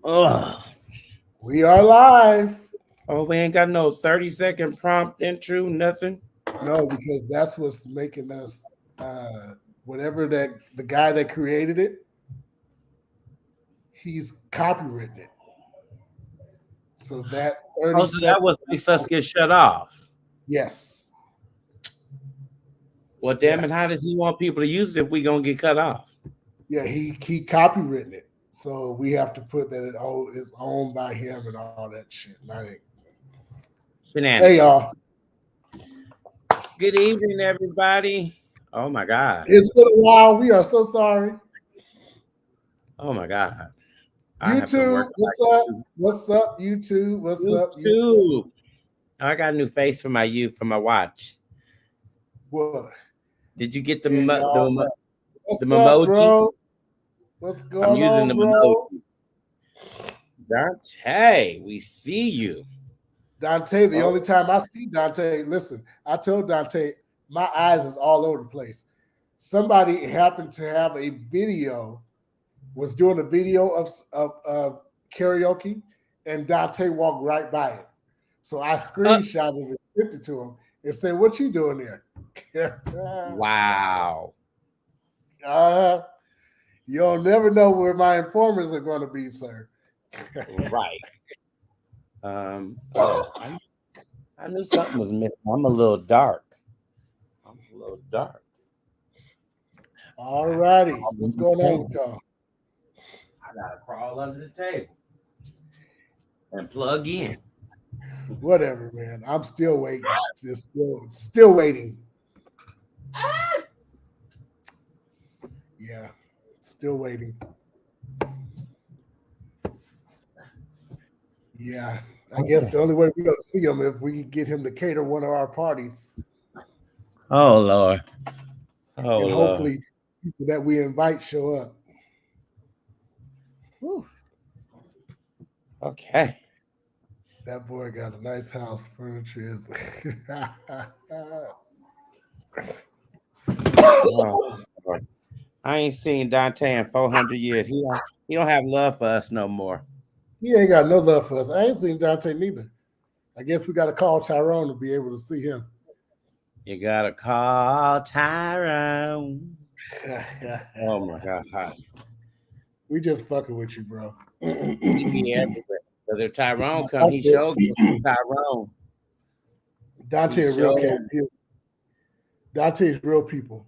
Ugh. We are live. Oh, we ain't got no 30-second prompt intro, nothing. No, because that's what's making us whatever that the guy that created it, he's copywritten it. So that Oh, 30 so that seconds. what makes us get shut off. Yes. Well, damn it, how Yes. does he want people to use it if we gonna get cut off? Yeah, he copywritten it. So we have to put that is owned by him and all that shit. Hey Shenanigans. y'all. Good evening, everybody. Oh my God. It's been a while. We are so sorry. Oh my God. I have to YouTube, work what's up? What's up, YouTube? What's on up, YouTube? YouTube. I got a new face for my for my watch. What? Did you get And y'all, the what's up, emoji? bro? What's I'm going using on, the bro? emoji. Dante, we see you. Dante, the only Oh, time I see Dante, listen, I told Dante, my eyes is all over the place. Somebody happened to have a video, was doing a video of karaoke, and Dante walked right by it. So I uh, screenshotted it, sent it to him, and said, "What you doing there?" wow. uh, you'll never know where my informers are going to be, sir. Right. Oh, I knew something was missing. I'm a little dark. I'm a little dark. All I have to righty, crawl what's under the going on with table. y'all? I gotta crawl under the table and plug in. Whatever, man. I'm still waiting. Just still waiting. Yeah, still waiting. Yeah, I guess Okay. the only way we're gonna see him if we can get him to cater one of our parties, Oh Lord. Oh and Lord. hopefully people that we invite show up. Whew, Okay. that boy got a nice house. Furniture is. Oh, Lord. I ain't seen Dante in 400 years. He don't have love for us no more. He ain't got no love for us. I ain't seen Dante neither. I guess we got to call Tyrone to be able to see him. You gotta call Tyrone. Oh my God. We just fucking with you, bro. He be everywhere. Because if Tyrone come, he Dante, showed us some Tyrone. He Dante, a real cat. showed. Dante's real people.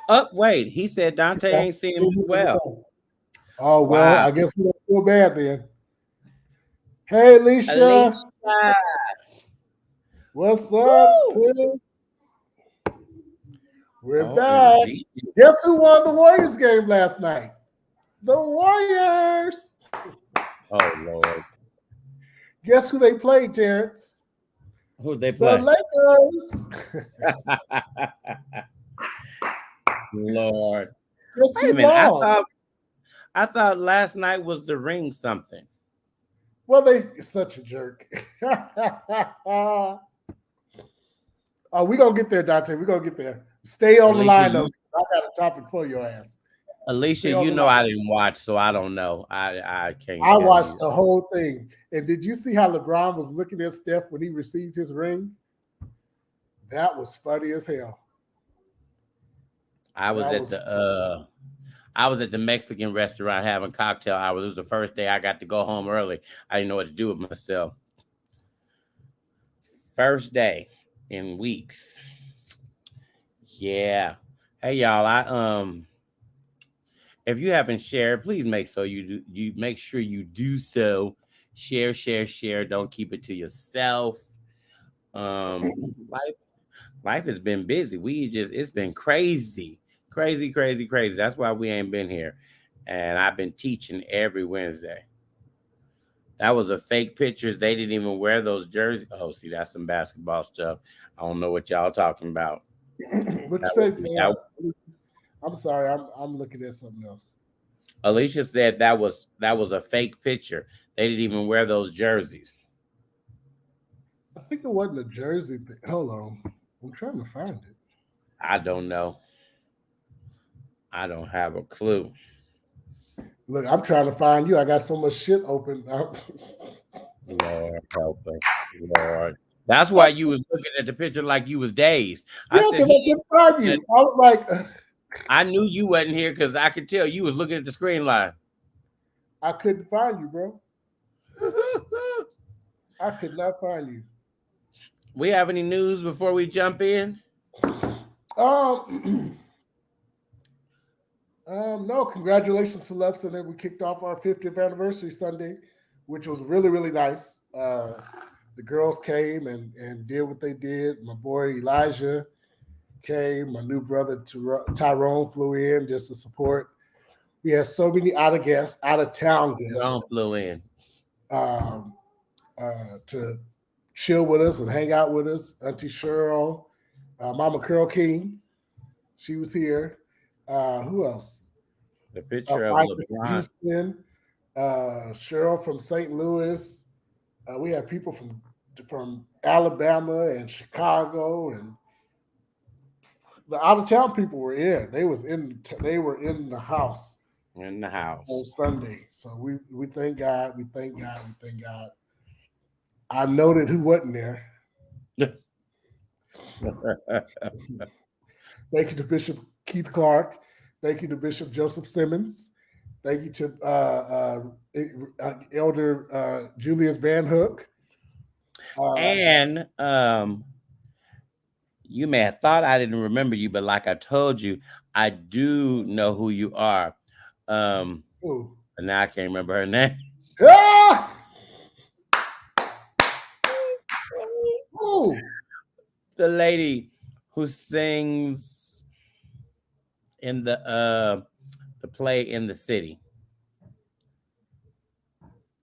Oh, wait. He said Dante ain't seen him as well. Oh well, Wow. I guess we don't feel bad then. Hey, Alicia, Alicia. what's up, Woo! sis? We're back. OMG. Guess who won the Warriors game last night? The Warriors. Oh, Lord. Guess who they played, Terrence? Who'd they The play? Lakers. Lord. Guess Wait a who minute. I lost? thought I thought last night was the ring something. Well, they such a jerk. Oh, we gonna get there, Dante. We gonna get there. Stay on the Alicia, line though. you I got a topic for your ass. Alicia, Stay on you the know line. I didn't watch, so I don't know. I can't I tell watched you. the whole thing. And did you see how LeBron was looking at Steph when he received his ring? That was funny as hell. I was That at was the I was at the Mexican restaurant having cocktail hours. It was the first day I got to go home early. I didn't know what to do with myself. First day in weeks. Yeah. Hey y'all, I if you haven't shared, please make sure you do so. Share, share, share. Don't keep it to yourself. Life life has been busy. It's been crazy. Crazy, crazy, crazy. That's why we ain't been here. And I've been teaching every Wednesday. That was a fake pictures. They didn't even wear those jerseys. Oh, see, that's some basketball stuff. I don't know what y'all talking about. what you That say? was me. I, I'm sorry, I'm looking at something else. Alicia said that was a fake picture. They didn't even wear those jerseys. I think it wasn't a jersey thing. Hold on. I'm trying to find it. I don't know. I don't have a clue. Look, I'm trying to find you. I got so much shit open. Lord help us, Lord. That's why you was looking at the picture like you was dazed. I Yeah, said because I he. couldn't find you. I was like, I knew you wasn't here because I could tell you was looking at the screen line. I couldn't find you, bro. I could not find you. We have any news before we jump in? Um, no, congratulations to Love Center. We kicked off our 50th anniversary Sunday, which was really, really nice. The girls came and did what they did. My boy Elijah came. My new brother Tyrone flew in just to support. We had so many out of town John guests flew in. um, to chill with us and hang out with us. Auntie Cheryl, Mama Curl King, she was here. Who else? The picture of Michael from LeBron. Houston, Cheryl from St. Louis. We had people from Alabama and Chicago, and the out of town people were in. They were in the house In the on house. Sunday. So we thank God. We thank God. We thank God. I noted who wasn't there. Thank you to Bishop Keith Clark. Thank you to Bishop Joseph Simmons. Thank you to Elder Julius Van Hook. And you may have thought I didn't remember you, but like I told you, I do know who you are. Ooh. But now I can't remember her name. Ah! Ooh. The lady who sings in the play in the city.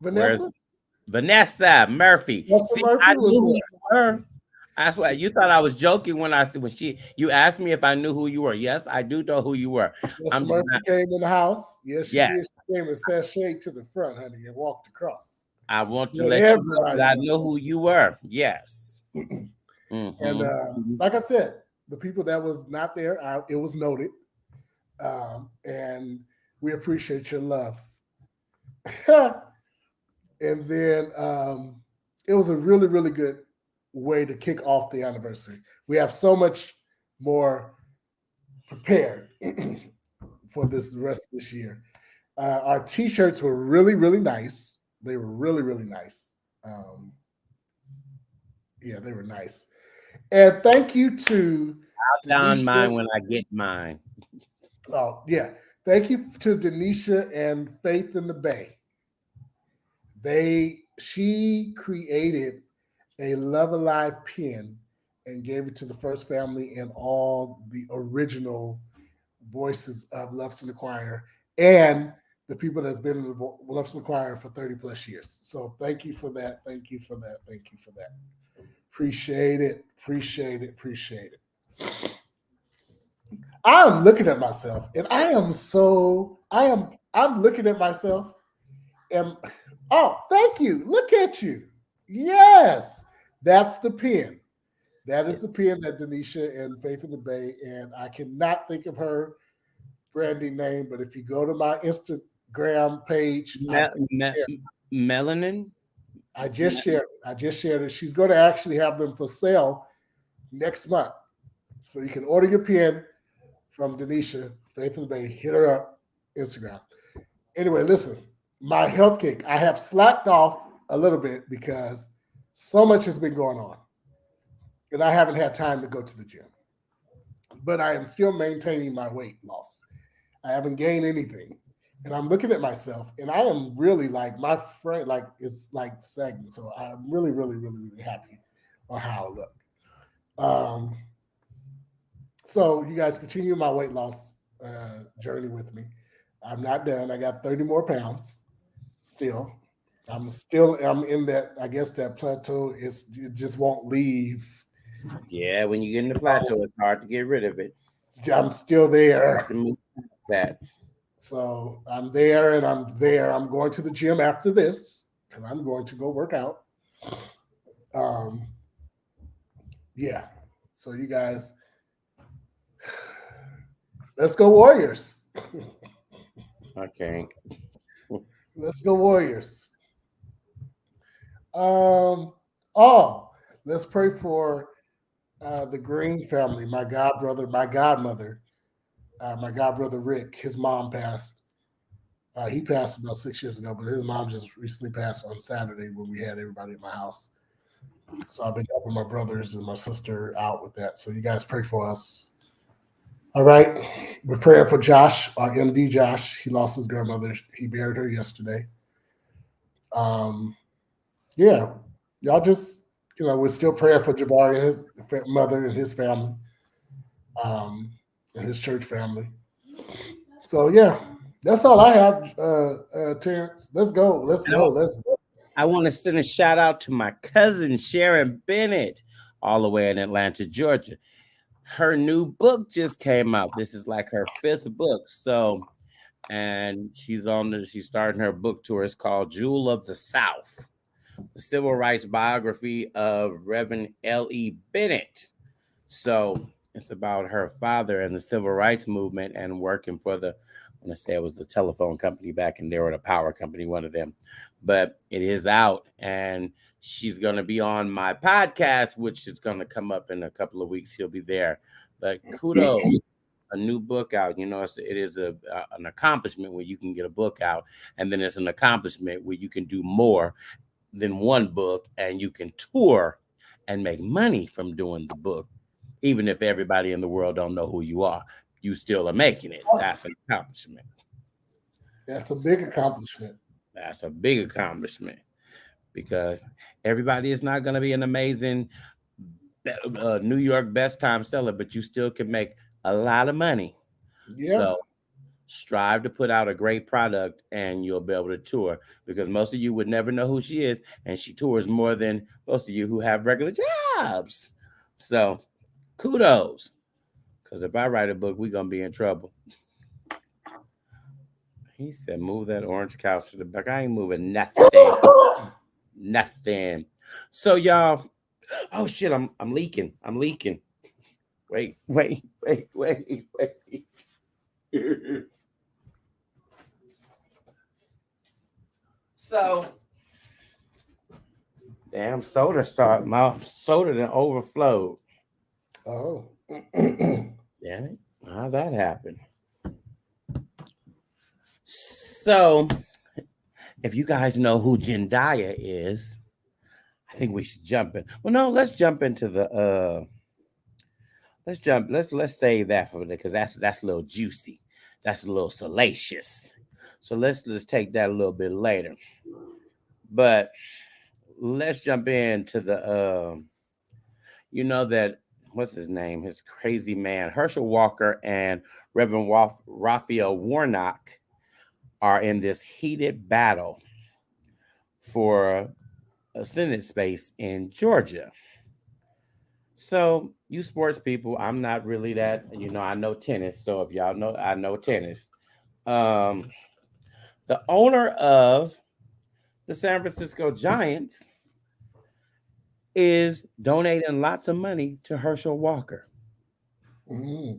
Where's Vanessa? Vanessa Murphy? Vanessa See, I Murphy knew was who there. you were. I swear, you thought I was joking when I said you asked me if I knew who you were. Yes, I do know who you were. Vanessa I'm just Murphy not. came in the house. Yes, she Yeah, did. She came and sashayed to the front, honey, and walked across. I want to Let let you know that everybody I know. know who you were. Yes. And Mm-hmm. like I said, the people that was not there, it was noted. And we appreciate your love. And then it was a really, really good way to kick off the anniversary. We have so much more prepared for this rest of this year. Our t-shirts were really, really nice. They were really, really nice. Yeah, they were nice. And thank you to I'll don Denisha. mine when I get mine. Oh, yeah. Thank you to Denisha and Faith in the Bay. She created a Love Alive pin and gave it to the First Family and all the original voices of Love Center Choir and the people that's been in the Love Center Choir for 30 plus years. So thank you for that. Thank you for that. Thank you for that. Appreciate it. Appreciate it. Appreciate it. I'm looking at myself and I'm looking at myself and oh, thank you. Look at you. Yes. That's the pin. That is the It's pin that Denisha and Faith in the Bay, and I cannot think of her branding name, but if you go to my Instagram page, melanin. I just shared it. I just shared it. She's going to actually have them for sale next month. So you can order your pin from Denisha, Faith in the Bay. Hit her up, Instagram. Anyway, listen, my health kick. I have slacked off a little bit because so much has been going on. And I haven't had time to go to the gym. But I am still maintaining my weight loss. I haven't gained anything. And I'm looking at myself and I am really like my friend, like it's like sagging. So I'm really, really, really, really happy on how I look. Um, so you guys continue my weight loss journey with me. I'm not done. I got 30 more pounds still. I'm in that, I guess that plateau it just won't leave. Yeah, when you get in the plateau, it's hard to get rid of it. I'm still there. To move that. So I'm there and I'm there. I'm going to the gym after this because I'm going to go work out. Um, yeah. So you guys, let's go Warriors. Okay. Let's go Warriors. Um. Oh, let's pray for the Green family. My god brother, my godmother, my god brother Rick. His mom passed. He passed about 6 years ago, but his mom just recently passed on Saturday when we had everybody at my house. So I've been helping my brothers and my sister out with that. So you guys pray for us. All right. We're praying for Josh, our MD Josh. He lost his grandmother. He buried her yesterday. Um, yeah. Y'all just, we're still praying for Jabari and his mother and his family, um, and his church family. So yeah, that's all I have, Terrence. Let's go. Let's And go. Let's go. I want to send a shout out to my cousin Sharon Bennett, all the way in Atlanta, Georgia. Her new book just came out. This is like her fifth book. So, and she's starting her book tour. It's called Jewel of the South, the civil rights biography of Reverend L.E. Bennett. So it's about her father and the civil rights movement and working for I want to say it was the telephone company back in there or the power company, one of them. But it is out and she's going to be on my podcast, which is going to come up in a couple of weeks. He'll be there. But kudos, a new book out. It is an accomplishment when you can get a book out. And then it's an accomplishment where you can do more than one book and you can tour and make money from doing the book. Even if everybody in the world don't know who you are, you still are making it. That's an accomplishment. That's a big accomplishment. That's a big accomplishment because everybody is not going to be an amazing New York best time seller, but you still can make a lot of money. Yeah. So strive to put out a great product and you'll be able to tour because most of you would never know who she is. And she tours more than most of you who have regular jobs. So kudos. Because if I write a book, we're going to be in trouble. He said, move that orange couch to the back. I ain't moving nothing. Nothing. So y'all, oh shit, I'm leaking. I'm leaking. Wait. So damn my soda then overflowed. Oh. Damn it. How'd that happen? So if you guys know who Jendaya is, I think we should jump in. Well, no, let's jump into the let's save that for because that's a little juicy. That's a little salacious. So let's take that a little bit later. But let's jump into the that what's his name? His crazy man, Herschel Walker and Reverend Raphael Warnock are in this heated battle for a Senate space in Georgia. So, you sports people, I'm not really that, I know tennis. So, if y'all know, I know tennis. The owner of the San Francisco Giants is donating lots of money to Herschel Walker. Mm-hmm.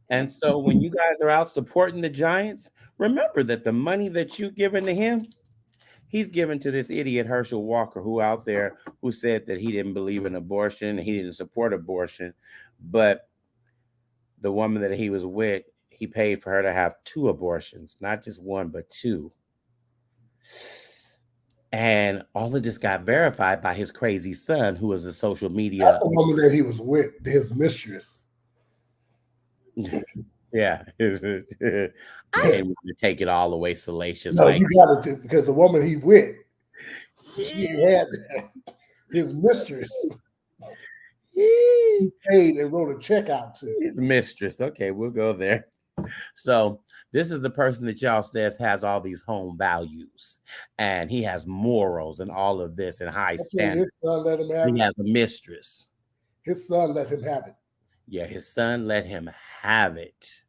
And so, when you guys are out supporting the Giants, remember that the money that you're giving to him, he's given to this idiot Herschel Walker, who said that he didn't believe in abortion, he didn't support abortion, but the woman that he was with, he paid for her to have 2 abortions, not just 1, but 2. And all of this got verified by his crazy son, who was a social media. That's the woman that he was with, his mistress. Yeah. I didn't want to take it all the way salacious. No, you got to because the woman he with, he had his mistress. He paid and wrote a check out to his mistress. Okay, we'll go there. So this is the person that y'all says has all these home values and he has morals and all of this and high standards. His son let him have he has a mistress. His son let him have it. Yeah, his son let him have it.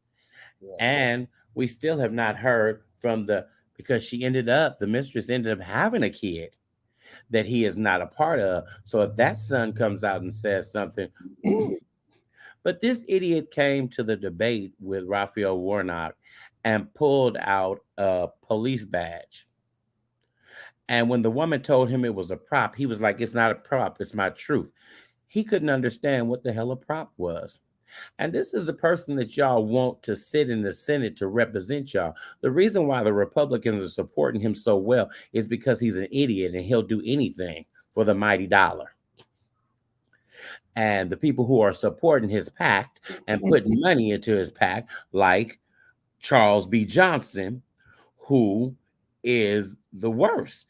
Yeah. And we still have not heard from because the mistress ended up having a kid that he is not a part of. So if that son comes out and says something, but this idiot came to the debate with Raphael Warnock and pulled out a police badge. And when the woman told him it was a prop, he was like, "It's not a prop, it's my truth." He couldn't understand what the hell a prop was. And this is the person that y'all want to sit in the Senate to represent y'all. The reason why the Republicans are supporting him so well is because he's an idiot and he'll do anything for the mighty dollar. And the people who are supporting his pact and putting money into his pact, like Charles B. Johnson, who is the worst.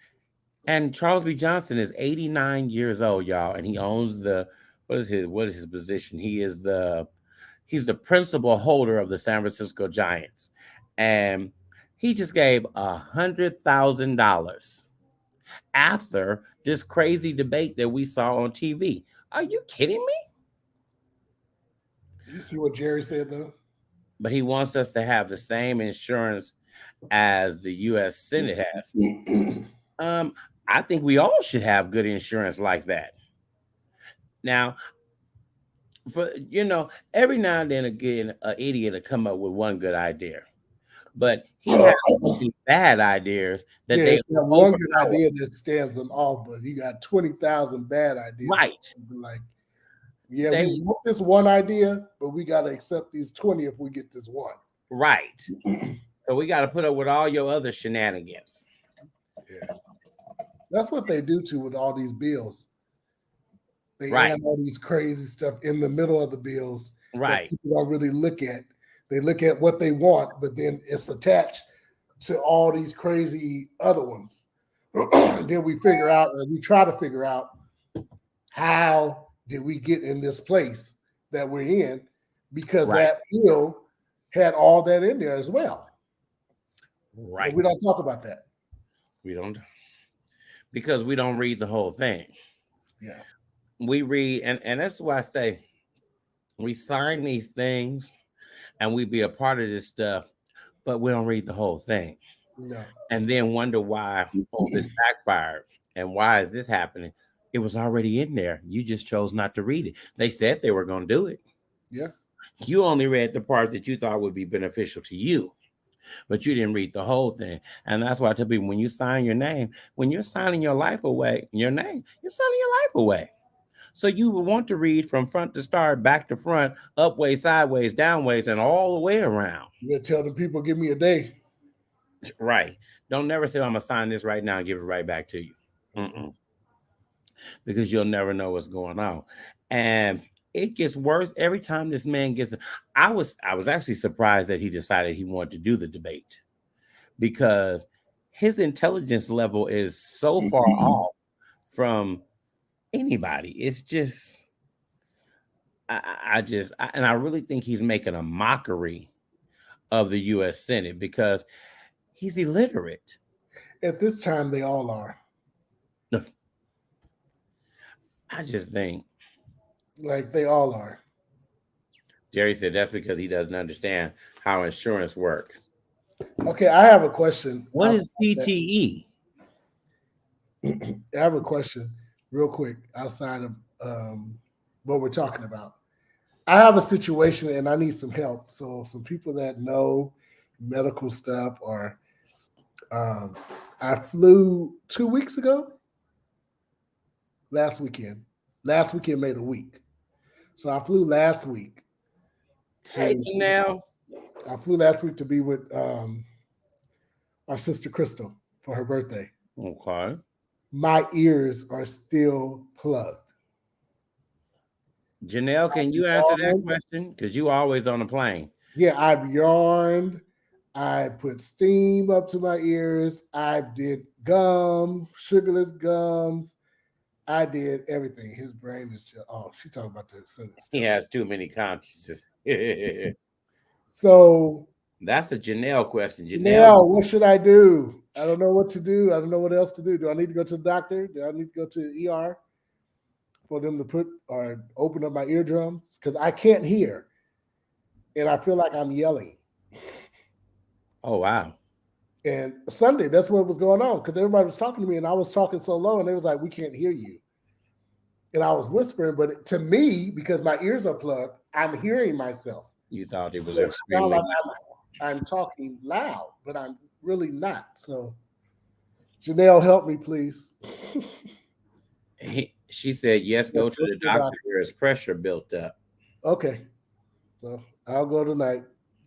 And Charles B. Johnson is 89 years old, y'all, and he owns the what is his position? He's the principal holder of the San Francisco Giants. And he just gave $100,000 after this crazy debate that we saw on TV. Are you kidding me? You see what Jerry said though? But he wants us to have the same insurance as the U.S. Senate has. I think we all should have good insurance like that. Now, for every now and then again, an idiot will come up with one good idea, but he has bad ideas that Yeah, they it's that one good idea that stands them off, but you got 20,000 bad ideas. Right. Like, yeah, we want this one idea, but we got to accept these 20 if we get this one. Right. So we got to put up with all your other shenanigans. Yeah. That's what they do to with all these bills. They add all these crazy stuff in the middle of the bills. Right. That people don't really look at. They look at what they want, but then it's attached to all these crazy other ones. Then we figure out, or we try to figure out, how did we get in this place that we're in? Because that bill had all that in there as well. Right. But we don't talk about that. We don't, because we don't read the whole thing. Yeah. We read, and that's why I say we sign these things and we be a part of this stuff, but we don't read the whole thing. No. And then wonder why this backfired and why is this happening? It was already in there. You just chose not to read it. They said they were going to do it. Yeah. You only read the part that you thought would be beneficial to you, but you didn't read the whole thing. And that's why I tell people, when you sign your name, when you're signing your life away, your name, you're signing your life away. So you would want to read from front to start, back to front, up way, sideways, downways, and all the way around. You're telling people, give me a day. Right. Don't never say, I'm going to sign this right now and give it right back to you. Because you'll never know what's going on. And it gets worse every time this man gets. I was actually surprised that he decided he wanted to do the debate, because his intelligence level is so far off from anybody. It's just, and I really think he's making a mockery of the U.S. Senate because he's illiterate. At this time, they all are. I just think, like, they all are. Jerry said that's because he doesn't understand how insurance works. Okay, I have a question. What is CTE? I have a question real quick outside of what we're talking about. I have a situation and I need some help. So some people that know medical stuff, or I flew 2 weeks ago. Last weekend made a week. So I flew last week. Hey, Janelle. I flew last week to be with our sister Crystal for her birthday. Okay. My ears are still plugged. Janelle, can you answer that question? Because you always on a plane. Yeah, I've yawned. I put steam up to my ears. I did gum, sugarless gums. I did everything. His brain is just, she talking about the sentence. He has too many consciences. So that's a Janelle question. Janelle, what should I do? I don't know what to do. I don't know what else to do. Do I need to go to the doctor? Do I need to go to the ER for them to put or open up my eardrums? Because I can't hear. And I feel like I'm yelling. Oh, wow. And Sunday, that's what was going on, because everybody was talking to me and I was talking so low and they was like, we can't hear you. And I was whispering, but to me, because my ears are plugged, I'm hearing myself. You thought it was extremely like I'm talking loud, but I'm really not. So Janelle, help me, please. She said, yes, go to the doctor. There is pressure built up. Okay. So I'll go tonight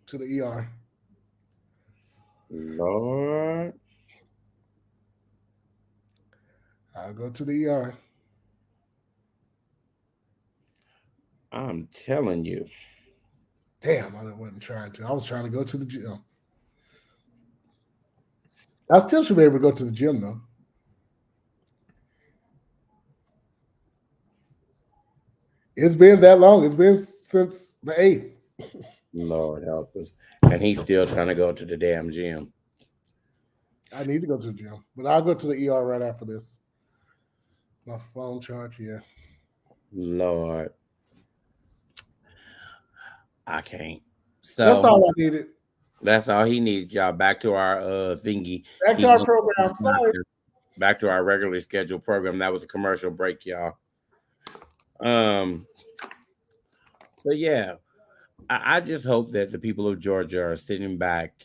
to the ER. Lord. I'll go to the ER. I'm telling you. Damn, I wasn't trying to. I was trying to go to the gym. I still should be able to go to the gym, though. It's been that long. It's been since the 8th. Lord help us. And he's still trying to go to the damn gym. I need to go to the gym, but I'll go to the ER right after this. My phone charge here. Lord. I can't. So that's all I needed. That's all he needed, y'all. Back to our thingy. Back to our program. Sorry. Back to our regularly scheduled program. That was a commercial break, y'all. So yeah, I just hope that the people of Georgia are sitting back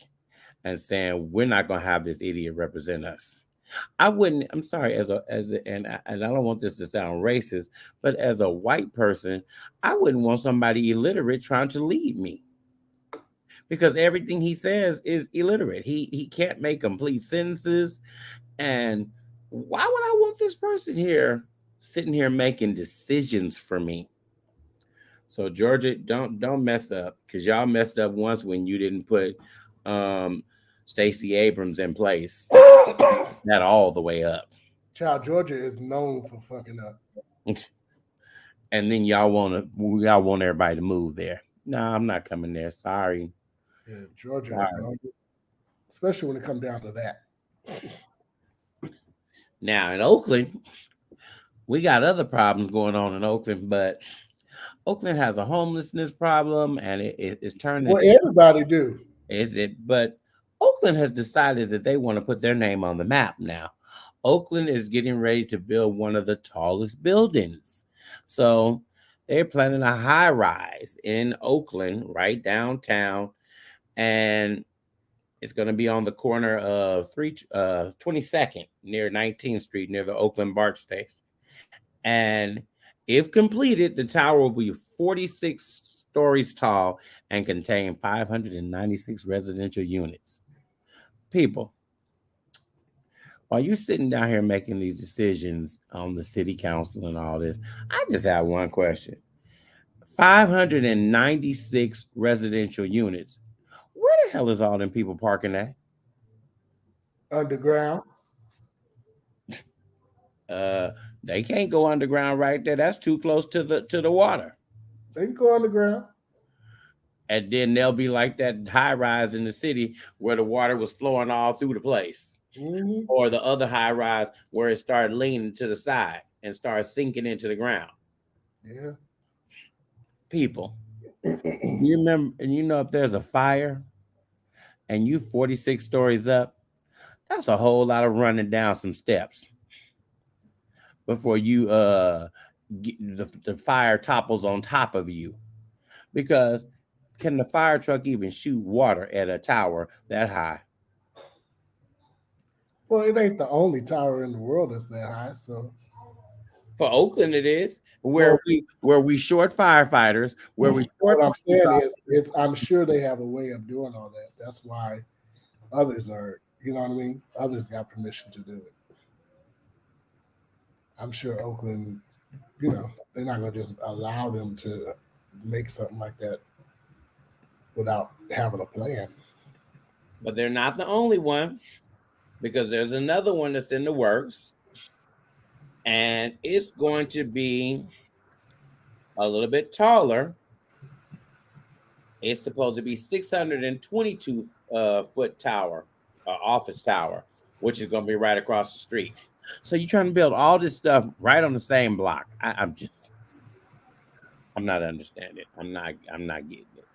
and saying we're not going to have this idiot represent us. I wouldn't. I'm sorry, and I don't want this to sound racist, but as a white person, I wouldn't want somebody illiterate trying to lead me, because everything he says is illiterate. He can't make complete sentences, and why would I want this person here sitting here making decisions for me? So Georgia, don't mess up, because y'all messed up once when you didn't put Stacey Abrams in place. Not all the way up. Child, Georgia is known for fucking up. And then y'all want everybody to move there. No, I'm not coming there. Sorry. Yeah, Georgia is known, especially when it comes down to that. Now in Oakland, we got other problems going on in Oakland, but Oakland has a homelessness problem, and it's turning. Well, everybody do. Is it? But Oakland has decided that they want to put their name on the map now. Oakland is getting ready to build one of the tallest buildings. So they're planning a high rise in Oakland, right downtown. And it's going to be on the corner of 22nd near 19th Street, near the Oakland BART station. And if completed, the tower will be 46 stories tall and contain 596 residential units. People, while you're sitting down here making these decisions on the city council and all this, I just have one question. 596 residential units. Where the hell is all them people parking at? Underground. They can't go underground right there. That's too close to the water. They can go underground. And then they'll be like that high rise in the city where the water was flowing all through the place. Mm-hmm. Or the other high rise where it started leaning to the side and started sinking into the ground. Yeah. People, you remember, and you know, if there's a fire and you 46 stories up, that's a whole lot of running down some steps before you the fire topples on top of you. Because can the fire truck even shoot water at a tower that high? Well, it ain't the only tower in the world that's that high. So for Oakland, it is where we short firefighters. Where we short. What I'm saying is, I'm sure they have a way of doing all that. That's why others are. You know what I mean? Others got permission to do it. I'm sure Oakland, you know, they're not going to just allow them to make something like that without having a plan. But they're not the only one, because there's another one that's in the works, and it's going to be a little bit taller. It's supposed to be 622 foot tower, office tower, which is going to be right across the street. So you're trying to build all this stuff right on the same block. I'm not understanding. I'm not getting it.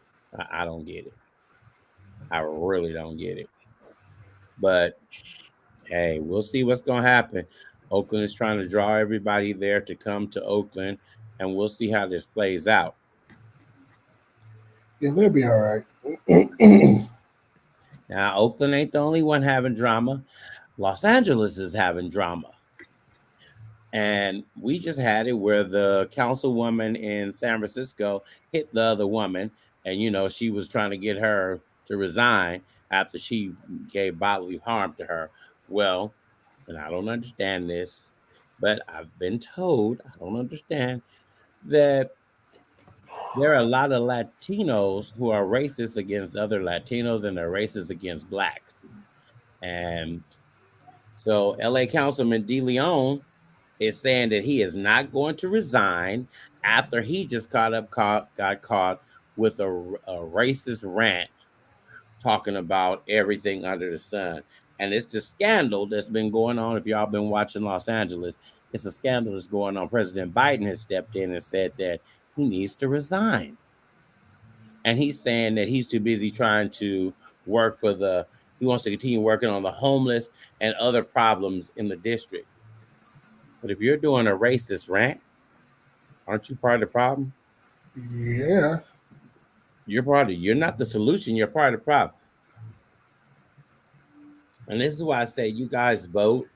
I don't get it. I really don't get it. But hey, we'll see what's going to happen. Oakland is trying to draw everybody there to come to Oakland, and we'll see how this plays out. Yeah, they'll be all right. Now, Oakland ain't the only one having drama. Los Angeles is having drama. And we just had it where the councilwoman in San Francisco hit the other woman, and she was trying to get her to resign after she gave bodily harm to her. Well, and I don't understand this, but I've been told, I don't understand, that there are a lot of Latinos who are racist against other Latinos and they're racist against blacks. And so LA Councilman DeLeon is saying that he is not going to resign after he just got caught with a racist rant talking about everything under the sun. And it's the scandal that's been going on. If y'all been watching Los Angeles, it's a scandal that's going on. President Biden has stepped in and said that he needs to resign. And he's saying that he's too busy trying to work he wants to continue working on the homeless and other problems in the district. But if you're doing a racist rant, aren't you part of the problem? Yeah. You're not the solution, you're part of the problem. And this is why I say you guys vote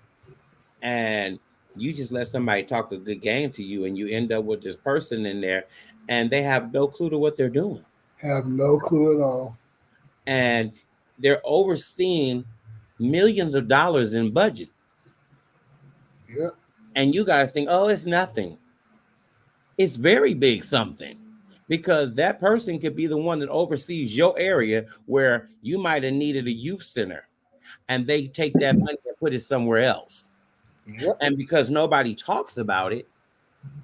and you just let somebody talk a good game to you and you end up with this person in there and they have no clue to what they're doing. Have no clue at all. And they're overseeing millions of dollars in budgets. Yeah. And you guys think, oh, it's nothing. It's very big something. Because that person could be the one that oversees your area where you might have needed a youth center. And they take that money and put it somewhere else. Yep. And because nobody talks about it,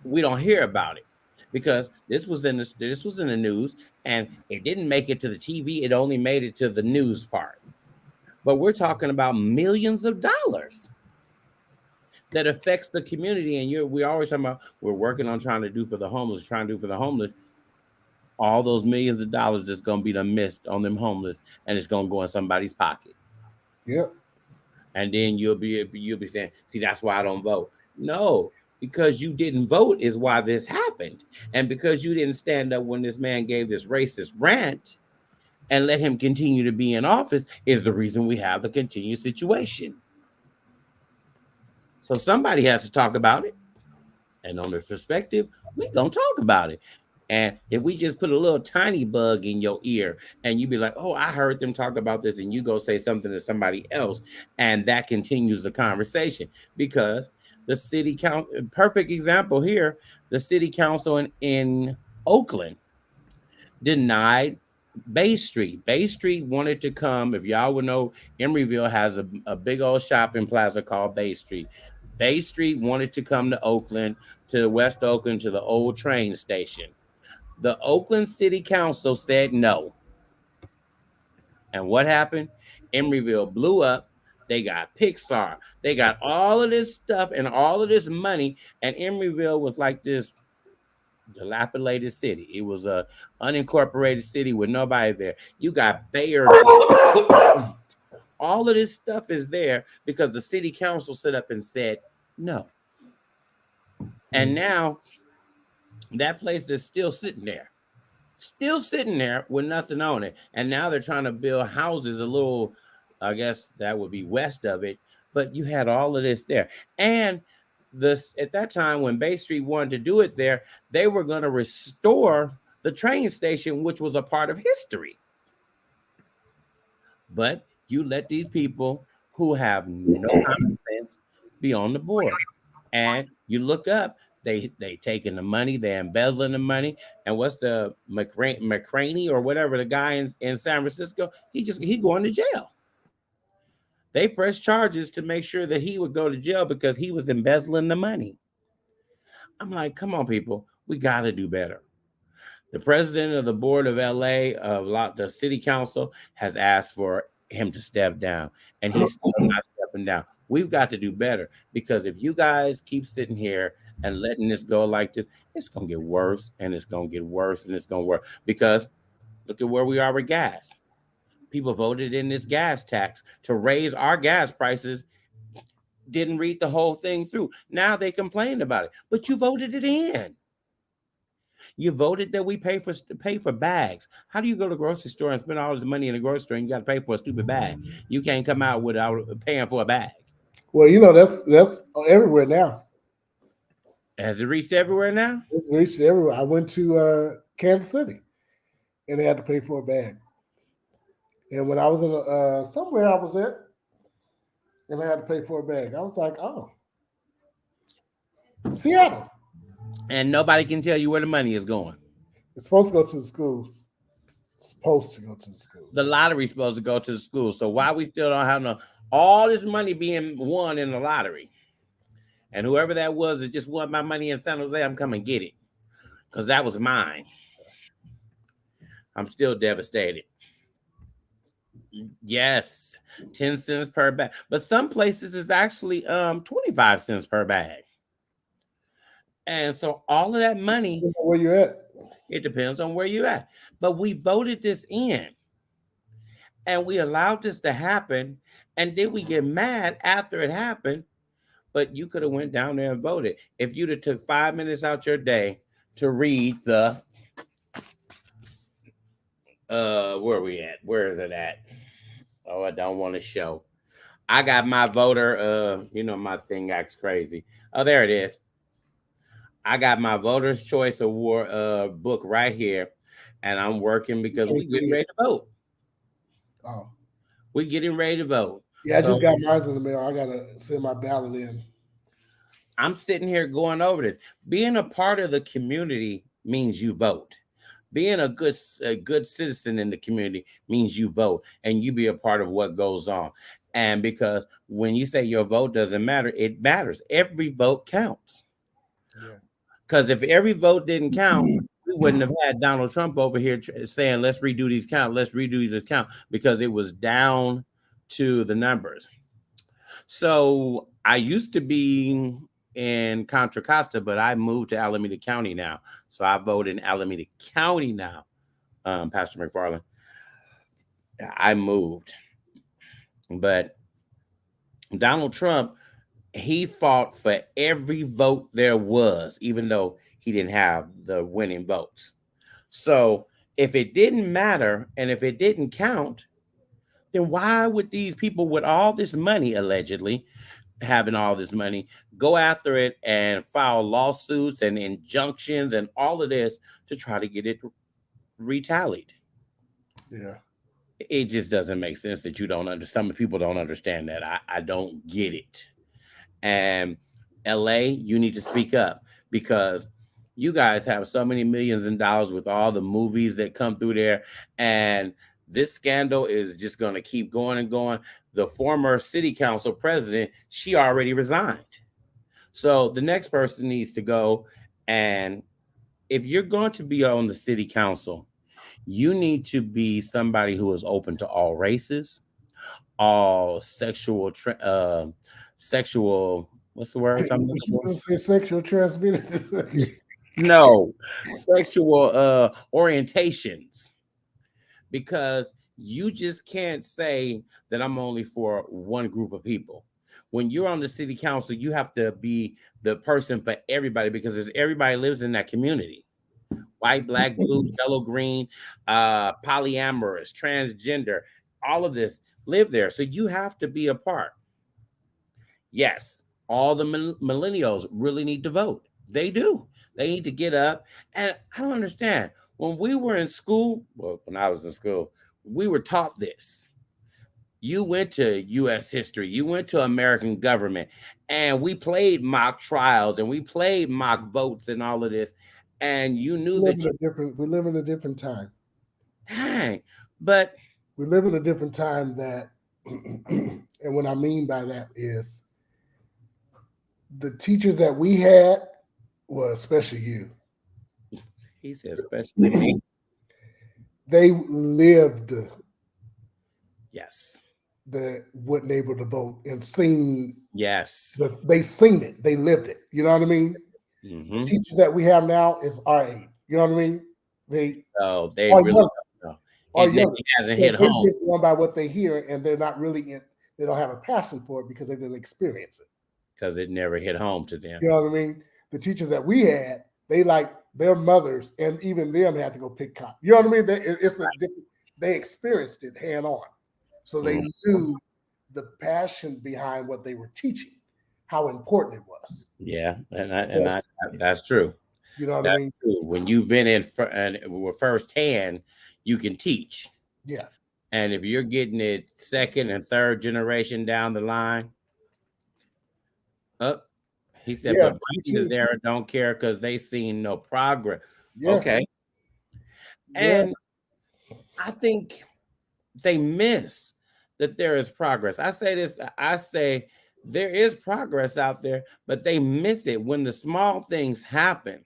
we don't hear about it. Because this was in the news and it didn't make it to the TV. It only made it to the news part. But we're talking about millions of dollars that affects the community. And we always talking about we're working on trying to do for the homeless. All those millions of dollars that's going to be missed on them homeless, and it's going to go in somebody's pocket. Yep. And then you'll be saying, see, that's why I don't vote. No, because you didn't vote is why this happened. And because you didn't stand up when this man gave this racist rant and let him continue to be in office is the reason we have the continued situation. So somebody has to talk about it. And on the perspective, we're going to talk about it. And if we just put a little tiny bug in your ear and you be like, oh, I heard them talk about this, and you go say something to somebody else, and that continues the conversation. Because the city council, perfect example here, the city council in Oakland denied Bay Street. Bay Street wanted to come. If y'all would know, Emeryville has a big old shopping plaza called Bay Street. Bay Street wanted to come to Oakland, to West Oakland, to the old train station. The Oakland City Council said no. And what happened? Emeryville blew up. They got Pixar. They got all of this stuff and all of this money. And Emeryville was like this dilapidated city. It was a unincorporated city with nobody there. You got Bayer. All of this stuff is there because the city council stood up and said no. And now that place is still sitting there with nothing on it. And now they're trying to build houses a little, I guess that would be west of it. But you had all of this there. And at that time when Bay Street wanted to do it there, they were going to restore the train station, which was a part of history. But you let these people who have no common sense be on the board. And you look up, they taking the money, they embezzling the money. And what's the McCraney or whatever, the guy in San Francisco, he going to jail. They pressed charges to make sure that he would go to jail because he was embezzling the money. I'm like, come on, people, we got to do better. The president of the board of LA, the city council, has asked for him to step down, and he's still not stepping down. We've got to do better, because if you guys keep sitting here and letting this go like this, it's going to get worse, and it's going to get worse, and it's going to work. Because look at where we are with gas. People voted in this gas tax to raise our gas prices, didn't read the whole thing through. Now they complain about it, but you voted it in. You voted that we pay for bags. How do you go to the grocery store and spend all this money in the grocery store and you got to pay for a stupid bag? You can't come out without paying for a bag. Well, that's everywhere now. Has it reached everywhere now? It's reached everywhere. I went to Kansas City, and they had to pay for a bag. And when I was in somewhere I was at, and I had to pay for a bag, I was like, oh, Seattle. And nobody can tell you where the money is going. It's supposed to go to the schools. It's supposed to go to the The schools. lottery's supposed to go to the school. So why we still don't have no all this money being won in the lottery? And whoever that was that just won my money in San Jose, I'm coming get it. Because that was mine. I'm still devastated. Yes, 10 cents per bag. But some places it's actually 25 cents per bag. And so all of that money, Where you're at. it depends on where you're at. But we voted this in and we allowed this to happen. And then we get mad after it happened. But you could have went down there and voted. If you'd have took 5 minutes out your day to read the where are we at? Where is it at? Oh, I don't want to show. I got my voter, my thing acts crazy. Oh, there it is. I got my Voters Choice Award book right here, and I'm working because we're getting ready to vote. Oh. We're getting ready to vote. Yeah, I just got mine in the mail. I gotta send my ballot in. I'm sitting here going over this. Being a part of the community means you vote. Being a good citizen in the community means you vote and you be a part of what goes on. And because when you say your vote doesn't matter, it matters. Every vote counts. Because if every vote didn't count, we wouldn't have had Donald Trump over here saying, let's redo these count, let's redo this count, because it was down to the numbers. So I used to be in Contra Costa, but I moved to Alameda County now. So I vote in Alameda County now, Pastor McFarland. I moved. But Donald Trump, he fought for every vote there was, even though he didn't have the winning votes. So if it didn't matter and if it didn't count, then why would these people with all this money, allegedly having all this money, go after it and file lawsuits and injunctions and all of this to try to get it retaliated? Yeah. It just doesn't make sense that you don't understand. Some people don't understand that. I don't get it. And LA, you need to speak up because you guys have so many millions in dollars with all the movies that come through there. And this scandal is just going to keep going and going. The former city council president, she already resigned. So the next person needs to go. And if you're going to be on the city council, you need to be somebody who is open to all races, all sexual what's the word I'm looking for? Say sexual transmitted. No, sexual orientations, because you just can't say that I'm only for one group of people. When you're on the city council, you have to be the person for everybody because everybody lives in that community. White, black, blue, yellow, green, polyamorous, transgender, all of this live there. So you have to be a part. Yes, all the millennials really need to vote. They do. They need to get up. And I don't understand. When we were in school, well, when I was in school, we were taught this. You went to U.S. history, you went to American government, and we played mock trials and we played mock votes and all of this. And you knew that we live in a different time. Dang, but we live in a different time that, and what I mean by that is the teachers that we had, well, especially you. He said, especially me. They lived. Yes. What able to vote and seen. Yes. They seen it. They lived it. You know what I mean? Mm-hmm. The teachers that we have now is our age. You know what I mean? They really don't know. It hasn't hit home. They're just going by what they hear, and they're not really they don't have a passion for it because they didn't experience it. Because it never hit home to them. You know what I mean? The teachers that we had, they like their mothers, and even them had to go pick cotton. You know what I mean? They experienced it hand on, so they knew the passion behind what they were teaching, how important it was. Yeah, Yes. that's true. You know what I That's mean? true. When you've been in and were firsthand, you can teach. Yeah. And if you're getting it second and third generation down the line, up, he said, Yeah. but Biden is there, don't care because they seen no progress. Yeah. Okay. Yeah. And I think they miss that there is progress. I say this, I say there is progress out there, but they miss it when the small things happen.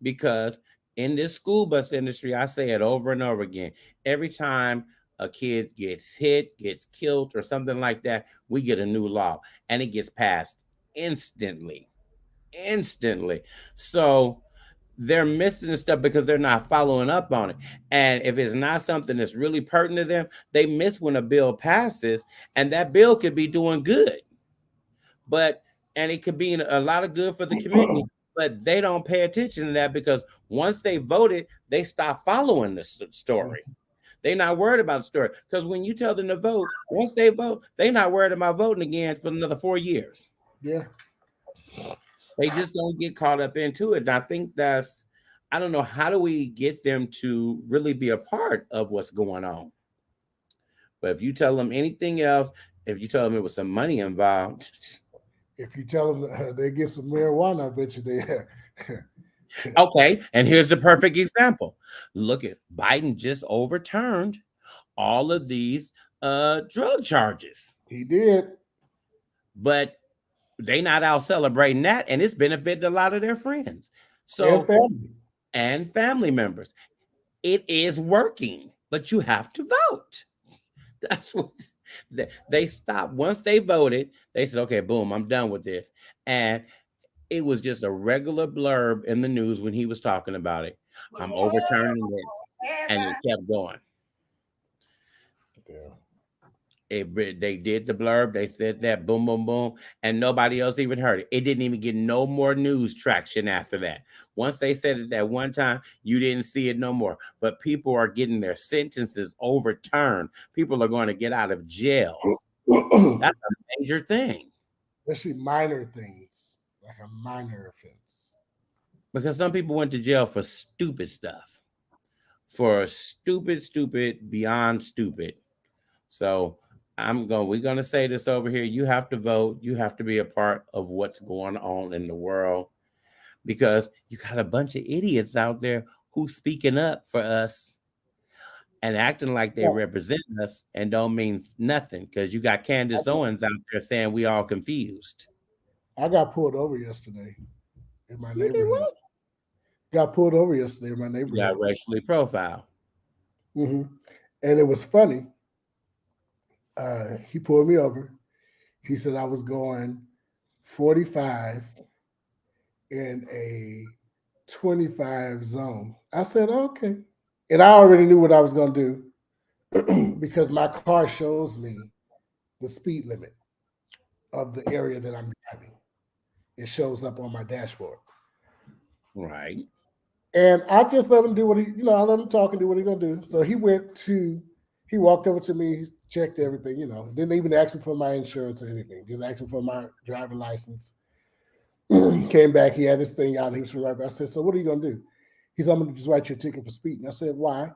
Because in this school bus industry, I say it over and over again. Every time a kid gets hit, gets killed, or something like that, we get a new law and it gets passed instantly. Instantly. So they're missing stuff because they're not following up on it. And if it's not something that's really pertinent to them, they miss when a bill passes, and that bill could be doing good. But and it could be a lot of good for the community, but they don't pay attention to that because once they voted, they stop following the story. They're not worried about the story because when you tell them to vote, once they vote, they're not worried about voting again for another 4 years. Yeah. They just don't get caught up into it. And I think that's, I don't know, how do we get them to really be a part of what's going on? But if you tell them anything else, if you tell them it was some money involved, If you tell them they get some marijuana, I bet you they. okay. And here's the perfect example. Look at Biden just overturned all of these drug charges, He did. but they not out celebrating that, and it's benefited a lot of their friends. So And family. and family members. It is working, but you have to vote. That's what they stopped. Once they voted, they said, okay, boom, I'm done with this. And it was just a regular blurb in the news when he was talking about it. I'm overturning this. And it kept going. Yeah. They did the blurb. They said that, boom, boom, boom, and nobody else even heard it. It didn't even get no more news traction after that. Once they said it that one time, you didn't see it no more. But people are getting their sentences overturned. People are going to get out of jail. That's a major thing. Especially minor things, like a minor offense. Because some people went to jail for stupid stuff. For stupid, beyond stupid. So we're gonna say this over here. You have to vote. You have to be a part of what's going on in the world because you got a bunch of idiots out there who's speaking up for us and acting like they represent us and don't mean nothing because you got Candace Owens out there saying we all confused. I got pulled over yesterday in my neighborhood. Got pulled over yesterday in my neighborhood. You got racially profiled. Mm-hmm. And it was funny. He pulled me over. He said I was going 45 in a 25 zone. I said, okay. And I already knew what I was going to do because my car shows me the speed limit of the area that I'm driving. It shows up on my dashboard. Right. And I just let him do what I let him talk and do what he's going to do. So he walked over to me, checked everything, didn't even ask me for my insurance or anything, just asked me for my driving license. Came back, he had this thing out, he was from right back. I said, so what are you going to do? He said, I'm going to just write you a ticket for speeding. I said, why?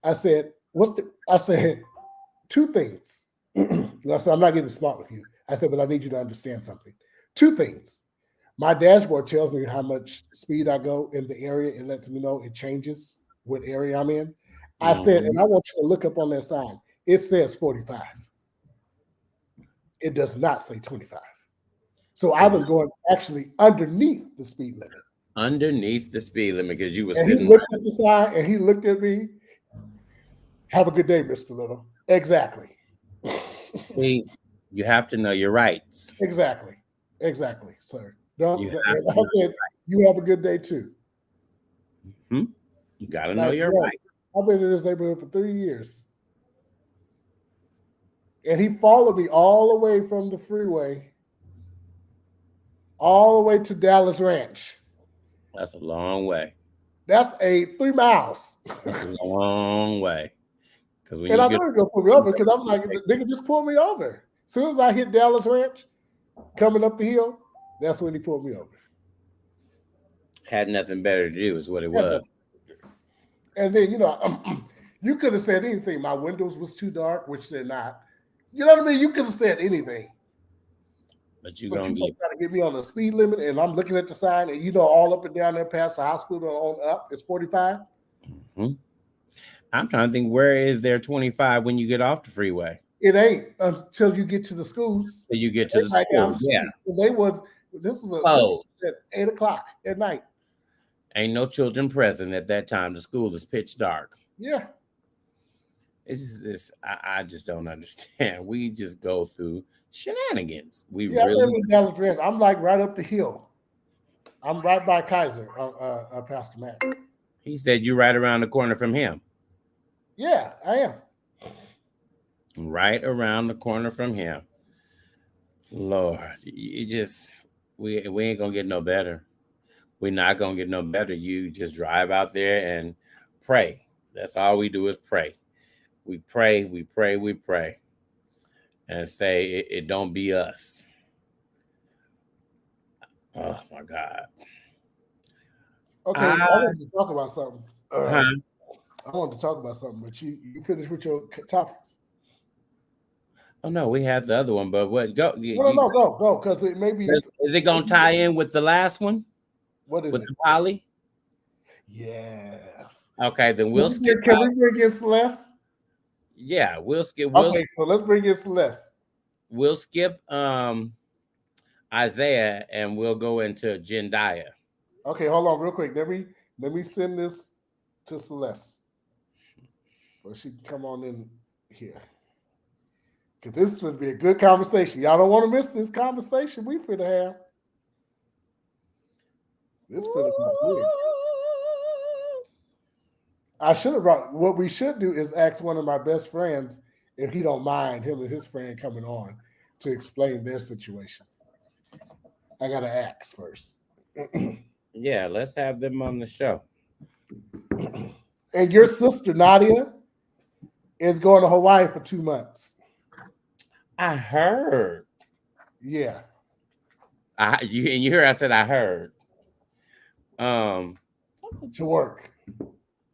I said, two things. I said, I'm not getting smart with you. I said, but I need you to understand something. Two things. My dashboard tells me how much speed I go in the area. It lets me know it changes what area I'm in. I said, and I want you to look up on that sign. It says 45. It does not say 25. So I was going actually underneath the speed limit. Underneath the speed limit because you were and sitting. He looked at the sign and he looked at me. Have a good day, Mr. Little. Exactly. See, you have to know your rights. Exactly, sir. I said, you have a good day too. Mm-hmm. You got to know your rights. I've been in this neighborhood for 3 years. And he followed me all the way from the freeway, all the way to Dallas Ranch. That's a long way. That's 3 miles. That's a long way. And I know he's going to pull me over because I'm like, nigga, just pull me over. As soon as I hit Dallas Ranch, coming up the hill, that's when he pulled me over. Had nothing better to do, is what it was. And then, you could have said anything. My windows was too dark, which they're not. You know what I mean? You could have said anything. But you're But gonna you get try to get me on the speed limit, and I'm looking at the sign, and all up and down there past the hospital on up, it's 45. I'm trying to think, where is there 25 when you get off the freeway? It ain't until you get to the schools. So you get to the school. Yeah. So this is at 8:00 at night. Ain't no children present at that time. The school is pitch dark. Yeah. I just don't understand. We just go through shenanigans. I live in Dallas Ranch. I'm like right up the hill. I'm right by Kaiser, Pastor Matt. He said you're right around the corner from him. Yeah, I am. Right around the corner from him. Lord, we ain't gonna get no better. We're not gonna get no better. You just drive out there and pray. That's all we do is pray. We pray, and say it don't be us. Oh my God. Okay, I wanted to talk about something. I wanted to talk about something, but you finished with your topics. Oh no, we have the other one, but what? Go. Go, because it may be. Is it gonna tie in with the last one? What is with it? The poly? Yes. Okay, then we'll skip. Can we bring in Celeste? Yeah, we'll skip. Okay, so let's bring in Celeste. We'll skip Isaiah and we'll go into Jediah. Okay, hold on real quick. Let me send this to Celeste. So she can come on in here. Because this is going to be a good conversation. Y'all don't want to miss this conversation we finna have. This finna be good. I should have brought. What we should do is ask one of my best friends if he don't mind him and his friend coming on to explain their situation. I gotta ask first. Yeah, let's have them on the show. And your sister Nadia is going to Hawaii for 2 months. I heard. Yeah. You hear I said I heard. To work.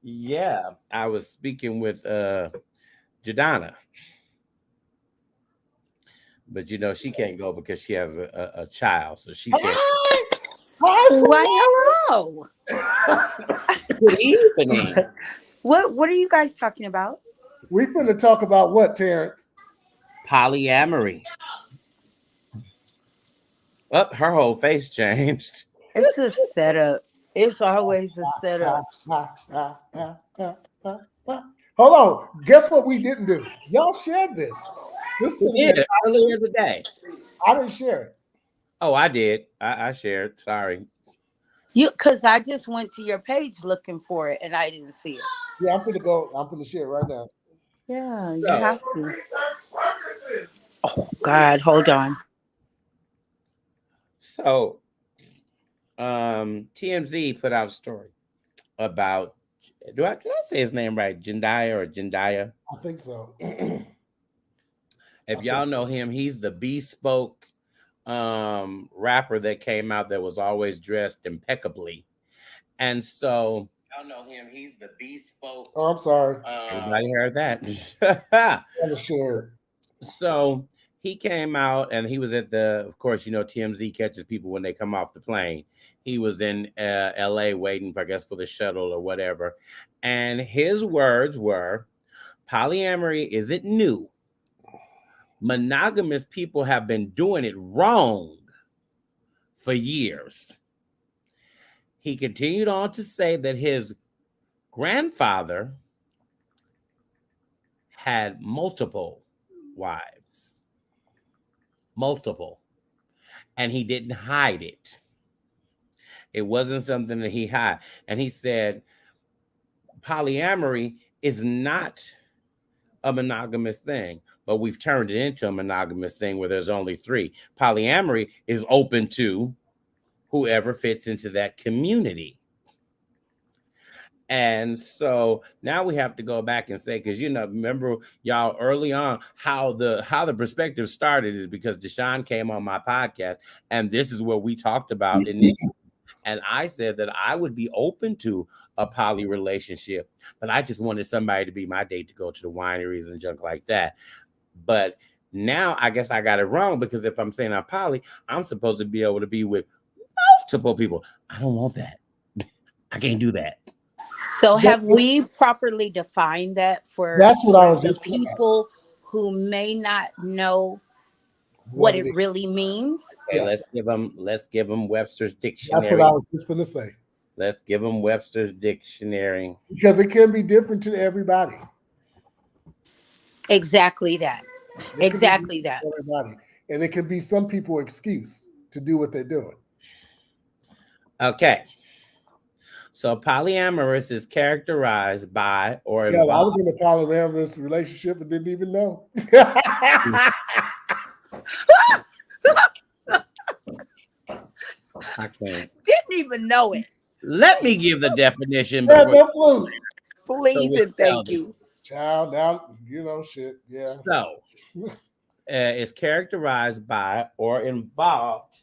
Yeah, I was speaking with Jadana. But she can't go because she has a child, so she can't. Why, hello. Good evening. What are you guys talking about? We finna talk about what, Terrence? Polyamory. Oh, her whole face changed. It's a setup. It's always a setup. Hold on. Guess what we didn't do? Y'all shared this. We did earlier today. I didn't share it. Oh, I did. I shared. Sorry. Because I just went to your page looking for it and I didn't see it. Yeah, I'm gonna share it right now. Yeah, you have to. Oh God, hold on. So TMZ put out a story about, did I say his name right? Jediah? I think so. If y'all know him, he's the bespoke rapper that came out that was always dressed impeccably. And so y'all know him, he's the bespoke. Oh, I'm sorry. Everybody heard that. I'm sure. So he came out and he was at of course, TMZ catches people when they come off the plane. He was in LA waiting, for the shuttle or whatever. And his words were, polyamory isn't new. Monogamous people have been doing it wrong for years. He continued on to say that his grandfather had multiple wives. Multiple. And he didn't hide it. It wasn't something that he hid. And he said, polyamory is not a monogamous thing, but we've turned it into a monogamous thing where there's only 3. Polyamory is open to whoever fits into that community. And so now we have to go back and say, because remember y'all early on how the perspective started is because Deshaun came on my podcast, and this is what we talked about and I said that I would be open to a poly relationship, but I just wanted somebody to be my date to go to the wineries and junk like that. But now I guess I got it wrong, because if I'm saying I'm poly, I'm supposed to be able to be with multiple people. I don't want that. I can't do that. So have we properly defined that for That's what I was the just people who may not know what what it it is. really means? Okay, Yes. let's give them Webster's That's dictionary. what I was just going to say. Let's give them Webster's dictionary. Because it can be different to everybody. Exactly that. Exactly that. Everybody. And it can be some people excuse to do what they're doing. Okay. So polyamorous is characterized by or I involved. was in a polyamorous relationship and didn't even know. I can't. Didn't even know it. Let me give the definition Yeah, before. no clue. Please and thank you. Child, now shit. Yeah. So it's characterized by or involved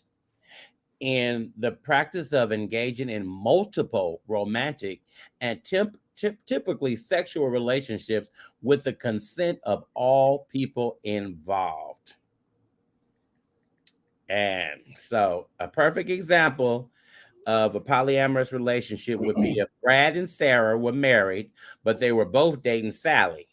in the practice of engaging in multiple romantic and typically sexual relationships with the consent of all people involved. And so a perfect example of a polyamorous relationship would be if Brad and Sarah were married, but they were both dating Sally.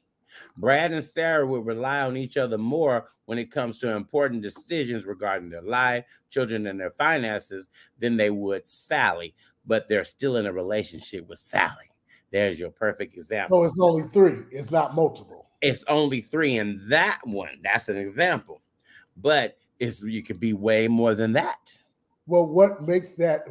Brad and Sarah would rely on each other more when it comes to important decisions regarding their life, children, and their finances than they would Sally, but they're still in a relationship with Sally. There's your perfect example. So it's only 3. It's not multiple. It's only 3 in that one. That's an example. But you could be way more than that. Well, what makes that?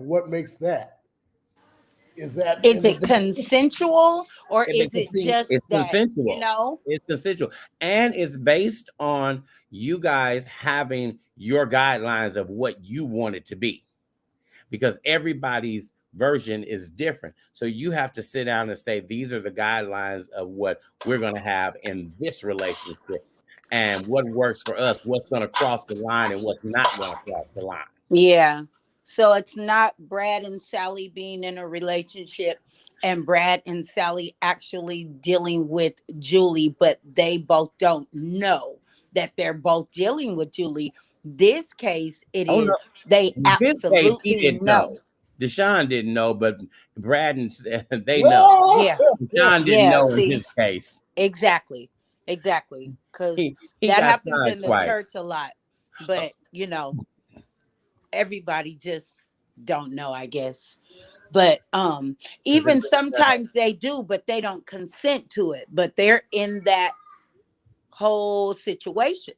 Is it consensual or is it just it's that, consensual? It's consensual. And it's based on you guys having your guidelines of what you want it to be. Because everybody's version is different. So you have to sit down and say, these are the guidelines of what we're going to have in this relationship. And what works for us, what's going to cross the line and what's not going to cross the line. Yeah. So it's not Brad and Sally being in a relationship and Brad and Sally actually dealing with Julie, but they both don't know that they're both dealing with Julie. This case, it is no. They absolutely he didn't know. Deshaun didn't know, but Brad and they know. Yeah. Deshaun didn't know in his case. Exactly. Because that happens in the church a lot. But, everybody just don't know, I guess. But even sometimes they do, but they don't consent to it. But they're in that whole situation.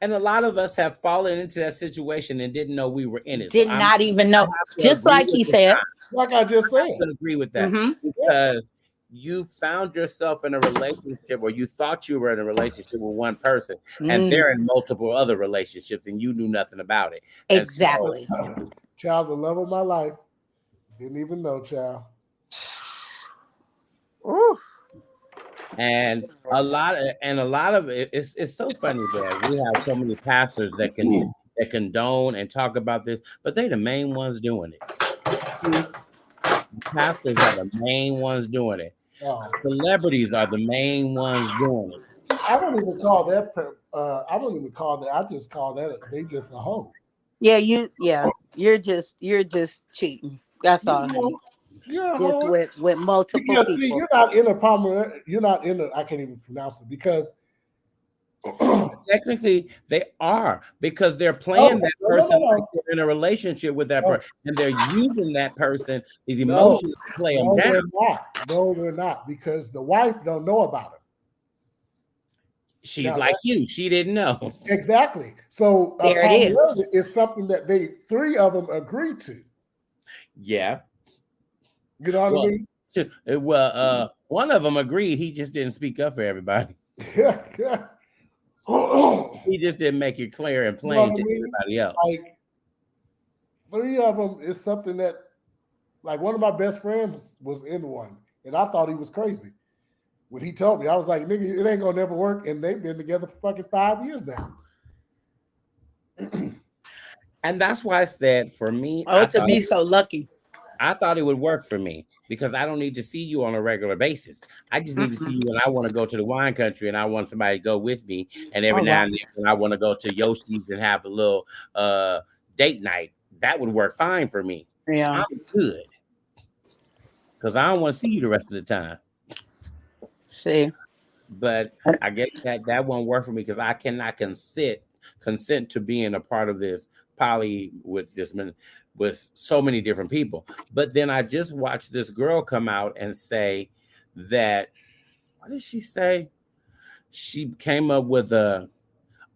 And a lot of us have fallen into that situation and didn't know we were in it. Did not even know. Just like he said. Like I just said. I would agree with that. Because you found yourself in a relationship, or you thought you were in a relationship with one person, and they're in multiple other relationships, and you knew nothing about it. Exactly. So, child, the love of my life. Didn't even know, child. Ooh. And a lot of it, it's so funny that we have so many pastors that condone and talk about this, but they're the main ones doing it. Pastors are the main ones doing it. Celebrities are the main ones doing it. See, I don't even call that. I don't even call that. I just call that they just a hoe. Yeah, you're just cheating. That's all. Yeah, just with multiple people. See, you're not in a problem. You're not in a. I can't even pronounce it because technically they are, because they're playing that person like they're in a relationship with that person, and they're using that person, these emotions to play them down. No, they're not, because the wife don't know about it. She's now, like you. She didn't know. Exactly. So there it is. It's something that 3 of them agreed to. Yeah. You know what I mean? Well, one of them agreed. He just didn't speak up for everybody. Yeah. He just didn't make it clear and plain to everybody else. Like 3 of them is something that, like, one of my best friends was in one. And I thought he was crazy. When he told me, I was like, nigga, it ain't gonna never work. And they've been together for fucking 5 years now. And that's why I said for me, Oh, to be so lucky. I thought it would work for me because I don't need to see you on a regular basis. I just need to see you when I want to go to the wine country and I want somebody to go with me. And every now and then when I want to go to Yoshi's and have a little date night, that would work fine for me. Yeah. I'm good. Because I don't want to see you the rest of the time. See. But I guess that won't work for me because I cannot consent to being a part of this poly with so many different people. But then I just watched this girl come out and say that, what did she say? She came up with the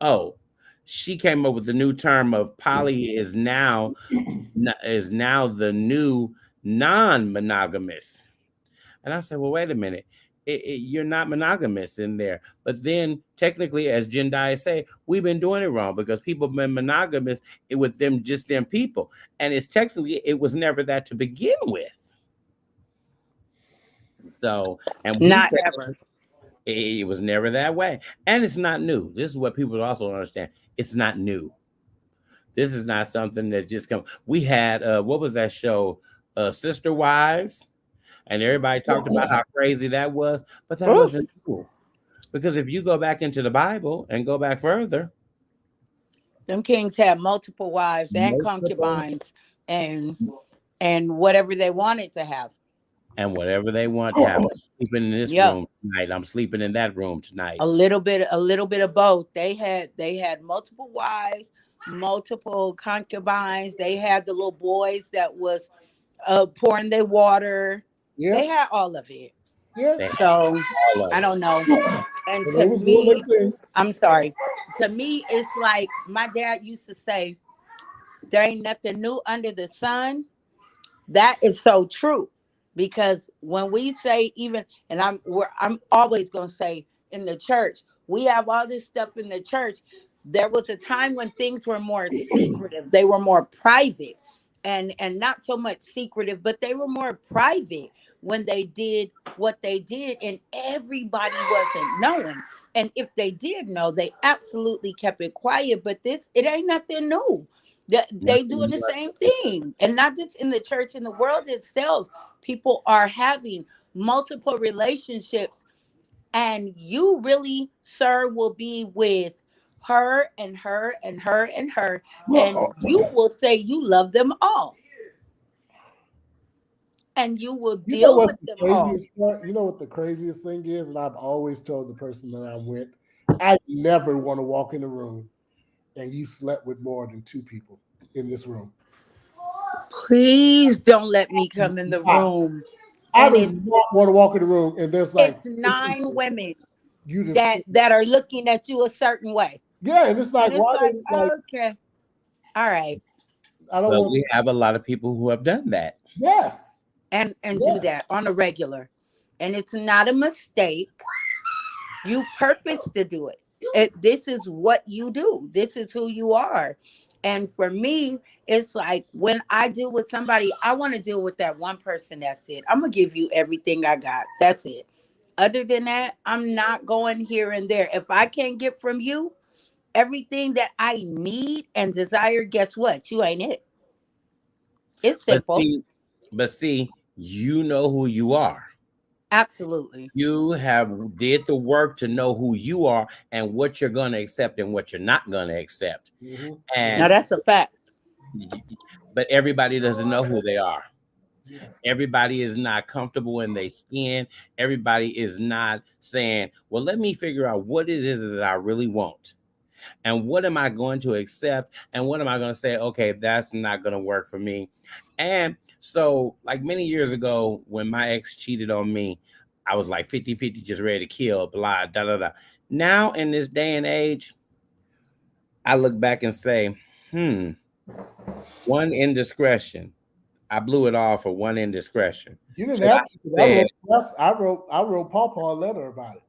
new term of poly is now the new non-monogamous. And I said, well, wait a minute. You're not monogamous in there. But then technically, as Jendai say, we've been doing it wrong because people have been monogamous with them, just them people. And it's technically, it was never that to begin with. So, and not ever. It was never that way. And it's not new. This is what people also understand. It's not new. This is not something that's just come. We had, what was that show? Sister Wives. And everybody talked about how crazy that was, but that wasn't cool. Because if you go back into the Bible and go back further, them kings had multiple wives and concubines and whatever they wanted to have. And whatever they want to have. I'm sleeping in this room tonight. I'm sleeping in that room tonight. A little bit of both. They had multiple wives, multiple concubines. They had the little boys that was pouring their water. Yeah. They had all of it. Yeah. So I don't know. And to me, I'm sorry. To me, it's like my dad used to say, there ain't nothing new under the sun. That is so true. Because when we say even, and I'm always gonna say in the church, we have all this stuff in the church. There was a time when things were more secretive, they were more private. And not so much secretive, but they were more private when they did what they did, and everybody wasn't knowing. And if they did know, they absolutely kept it quiet. But it ain't nothing new. They doing the same thing, and not just in the church, in the world itself. People are having multiple relationships, and you really, sir, will be with her and her and her and her, and you will say you love them all, and you will deal with them all. You know what the craziest thing is, and I've always told the person that I'm with, I never want to walk in a room and you slept with more than 2 people in this room. Please don't let me come in the room. I do not want to walk in the room and there's like it's 9 women that are looking at you a certain way. Yeah, and it's like, okay, all right. We have a lot of people who have done that. Yes, and do that on a regular, and it's not a mistake. You purpose to do it. This is what you do. This is who you are. And for me, it's like when I deal with somebody, I want to deal with that one person. That's it. I'm gonna give you everything I got. That's it. Other than that, I'm not going here and there. If I can't get from you everything that I need and desire, guess what? You ain't it. It's simple. But see, you know who you are. Absolutely. You have did the work to know who you are and what you're going to accept and what you're not going to accept. Mm-hmm. And now that's a fact. But everybody doesn't know who they are. Everybody is not comfortable in their skin. Everybody is not saying, well, let me figure out what it is that I really want. And what am I going to accept? And what am I going to say? Okay, that's not going to work for me. And so like many years ago, when my ex cheated on me, I was like 50-50, just ready to kill, blah, da, da, da. Now in this day and age, I look back and say, one indiscretion. I blew it off for one indiscretion. You didn't have to. I wrote Pawpaw a letter about it.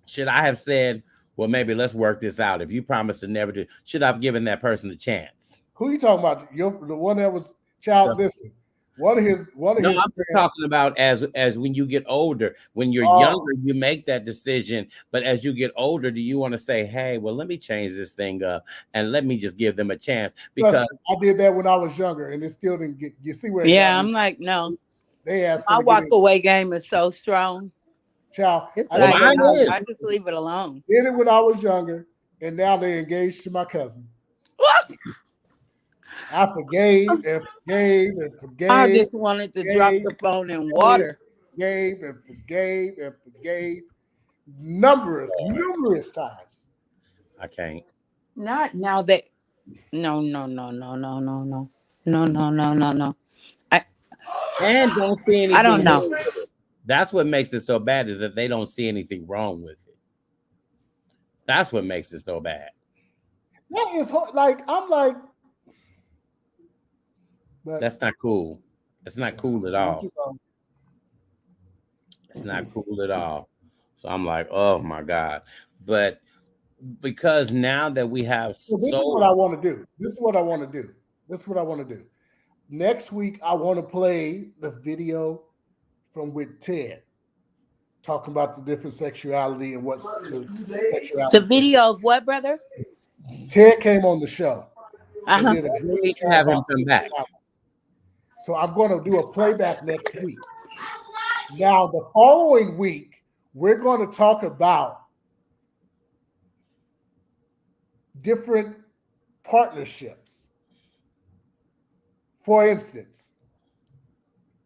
Should I have said, well, maybe let's work this out. If you promised to never do, should I have given that person the chance? Who are you talking about? The one that was child missing. one of his No, I'm just friends. talking about as when you get older. When you're Oh. younger, you make that decision. But as you get older, do you want to say, "Hey, well, let me change this thing up and let me just give them a chance"? Because I did that when I was younger, and it still didn't get. You see where? It Yeah, got me? I'm like, no. They asked My me to walk get in. away game is so strong. Child, It's I well, like, did mine no, is. I just leave it alone. it when I was younger, and now they're engaged to my cousin. I forgave and forgave and forgave. I just wanted to drop forgave, the phone in water. forgave and forgave and forgave numerous times. I can't. Not now that no, no, no, no, no, no, no. No, no, no, no, no. I And don't see I don't anything know. wrong with it. That's what makes it so bad is that they don't see anything wrong with it. That's what makes it so bad. That is like I'm like, but That's not cool. It's not cool at all. It's not cool at all. So I'm like, oh my God. But because now that we have So this is what I want to do. This is what I want to do. Next week, I want to play the video from with Ted, talking about the different sexuality and what's the sexuality. The video of what, brother? Ted came on the show. And Uh-huh. did a we great need to job have him about come back. sexuality. So I'm going to do a playback next week. Now, the following week, we're going to talk about different partnerships. For instance,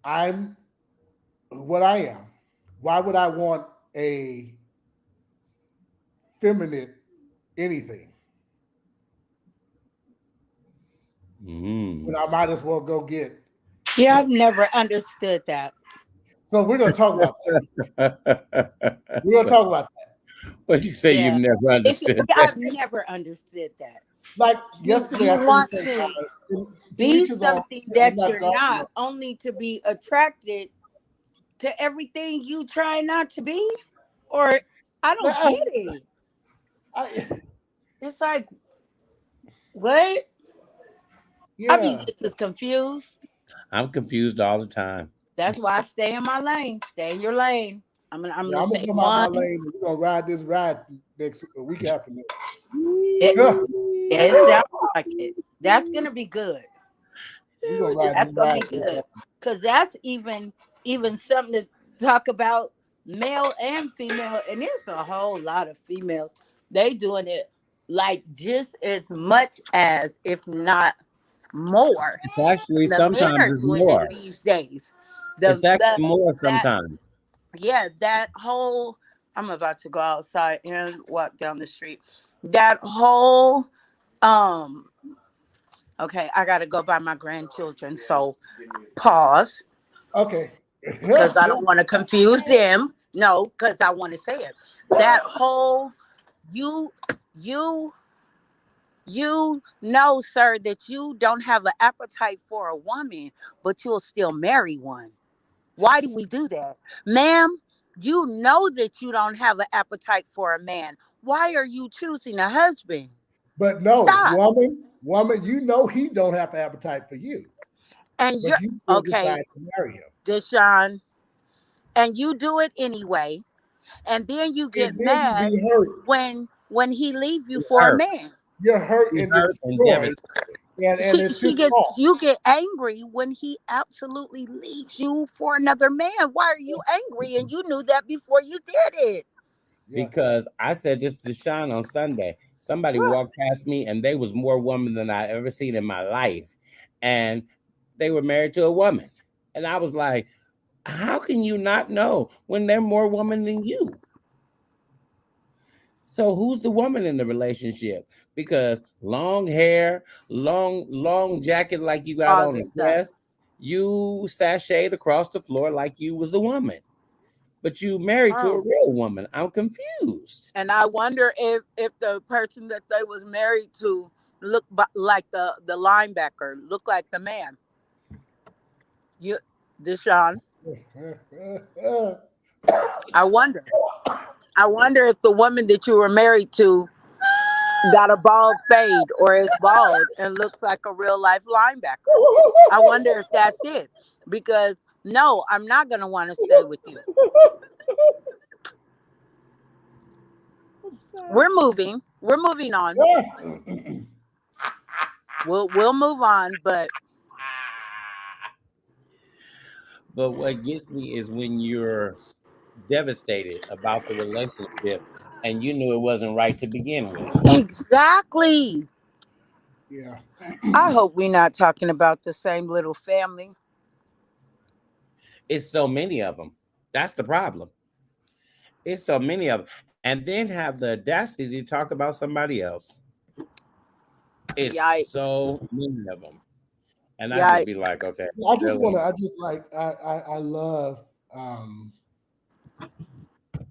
I'm what I am. Why would I want a feminine anything? When I might as well go get. Yeah, I've never understood that. So we're going to talk about that. We're going to talk about that. What you say? Yeah. You've never understood that. I've never understood that. Like yesterday, you I want said to be something that you're not, only to be attracted to everything you try not to be, or I don't get it. It's like, what? Yeah. I be just as confused. I'm confused all the time. That's why I stay in my lane. Stay in your lane. I'm gonna say come out one. my lane. We're gonna ride this ride next week after next. It sounds like it. That's gonna be good. We're gonna ride That's this gonna ride. be good. Cause that's even something to talk about, male and female, and there's a whole lot of females. They doing it like just as much as, if not more. It's actually The men sometimes are it's doing more. it these days. It's actually more sometimes. That whole, I'm about to go outside and walk down the street. That whole okay, I gotta go by my grandchildren, so pause. Okay. Because I don't want to confuse them. No, because I want to say it. That whole you know, sir, that you don't have an appetite for a woman, but you'll still marry one. Why do we do that? Ma'am, you know that you don't have an appetite for a man. Why are you choosing a husband? But no, Stop. woman, you know he don't have appetite for you. And but you still okay, decide to marry him. Deshaun, and you do it anyway. And then you get mad when he leave you for a man. You're hurt and destroyed. You get angry when he absolutely leaves you for another man. Why are you angry? And you knew that before you did it. Because I said this to Sean on Sunday. Somebody walked past me and they was more woman than I ever seen in my life. And they were married to a woman. And I was like, how can you not know when they're more woman than you? So who's the woman in the relationship? Because long hair, long jacket like you got on the dress, you sashayed across the floor like you was the woman. But you married to a real woman. I'm confused. And I wonder if the person that they was married to looked like the linebacker, looked like the man. You, Deshaun. I wonder if the woman that you were married to got a bald fade or is bald and looks like a real life linebacker. I wonder if that's it. Because no, I'm not gonna want to stay with you. I'm sorry. We're moving. We're moving on. We'll move on, but But what gets me is when you're devastated about the relationship and you knew it wasn't right to begin with. exactly. Yeah. I hope we're not talking about the same little family. It's so many of them. That's the problem. It's so many of them. And then have the audacity to talk about somebody else. It's Yikes. so many of them. And I just Yikes. be like, okay, I just want really? to. I just like. I love. Um,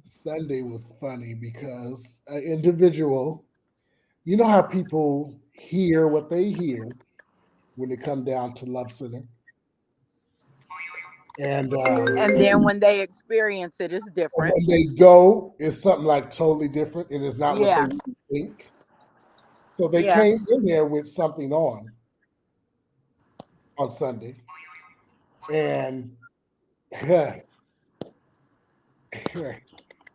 Sunday was funny because an individual. You know how people hear what they hear when they come down to Love Center, and And then when they experience it, it's different. when they go, it's something like totally different, and it's not what they Yeah. really think. So they Yeah. came in there with something on Sunday, and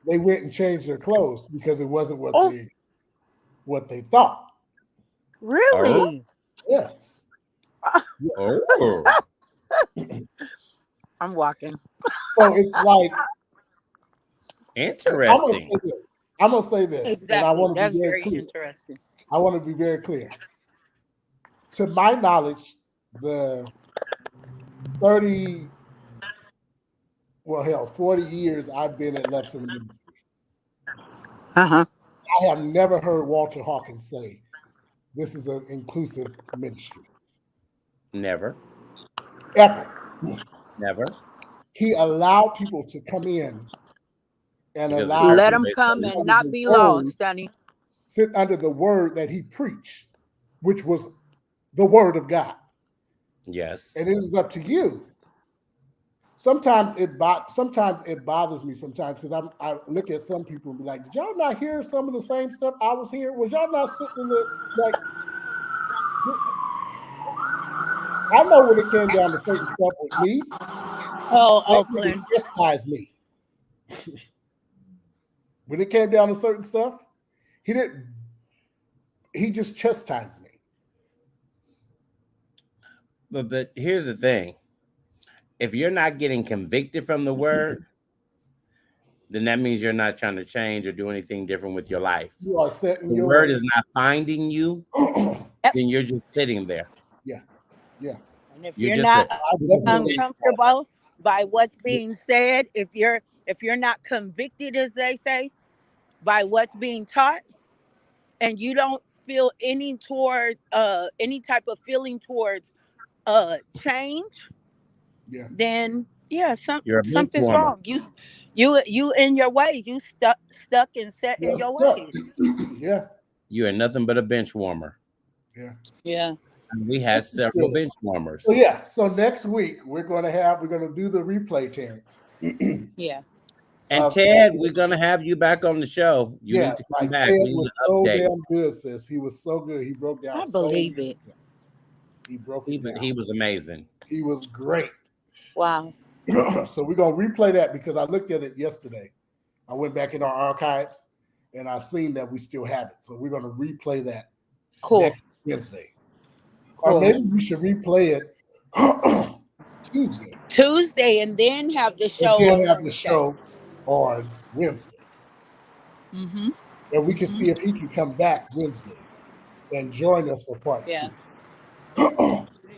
they went and changed their clothes because it wasn't Oh, what they thought. Oh, really? Yes. oh, I'm walking. So it's like I'm gonna interesting. say this. I'm gonna say this, and I Exactly. want to That's be very very clear. interesting. I want to be very clear. To my knowledge, the 30, well, hell, 40 years I've been at Love Center Ministry, Uh-huh. I have never heard Walter Hawkins say this is an inclusive ministry. Never, Ever. never. He allowed people to come in and Because the allow church Let is people them based come on to and love. under not the be word, lost, Sonny. sit under the word that he preached, which was the word of God. Yes. And it is up to you. Sometimes it bothers me sometimes because I look at some people and be like, did y'all not hear some of the same stuff I was hearing? Was y'all not sitting in the like? I know when it came down to certain stuff with me, Oh, that nigga Oakland. chastised me. When it came down to certain stuff, he didn't. He just chastised me. But here's the thing. If you're not getting convicted from the word, then that means you're not trying to change or do anything different with your life. You are set The in your word way. is not finding you, Yep. then you're just sitting there. Yeah, yeah. And if You're you're just not a I you're just a definitely. bench warmer. uncomfortable by what's being said, if you're not convicted, as they say, by what's being taught, and you don't feel any type of feeling towards change, Yeah. then yeah, You're a bench something's warmer. wrong. You in your ways. You stuck and set in Yes, your sir. ways. Yeah, You are nothing but a bench warmer. yeah. Yeah. And we had several Good. bench So warmers. yeah, so next week we're gonna do the replay, Terrence. Yeah. And of Ted, we're gonna have you back on the show. You Yeah, need to come like back. Ted We need was to so update. damn good, sis. He was so good. He broke down I so believe it. he broke He it was down. he was amazing. He was great. Wow. So we're gonna replay that because I looked at it yesterday. I went back in our archives and I seen that we still have it. So we're gonna replay that Cool. next Wednesday. Or Cool. maybe we should replay it Tuesday Tuesday and then have the and show then on have the Wednesday. show on Wednesday. Mm-hmm. And we can Mm-hmm. see if he can come back Wednesday and join us for part Yeah. two.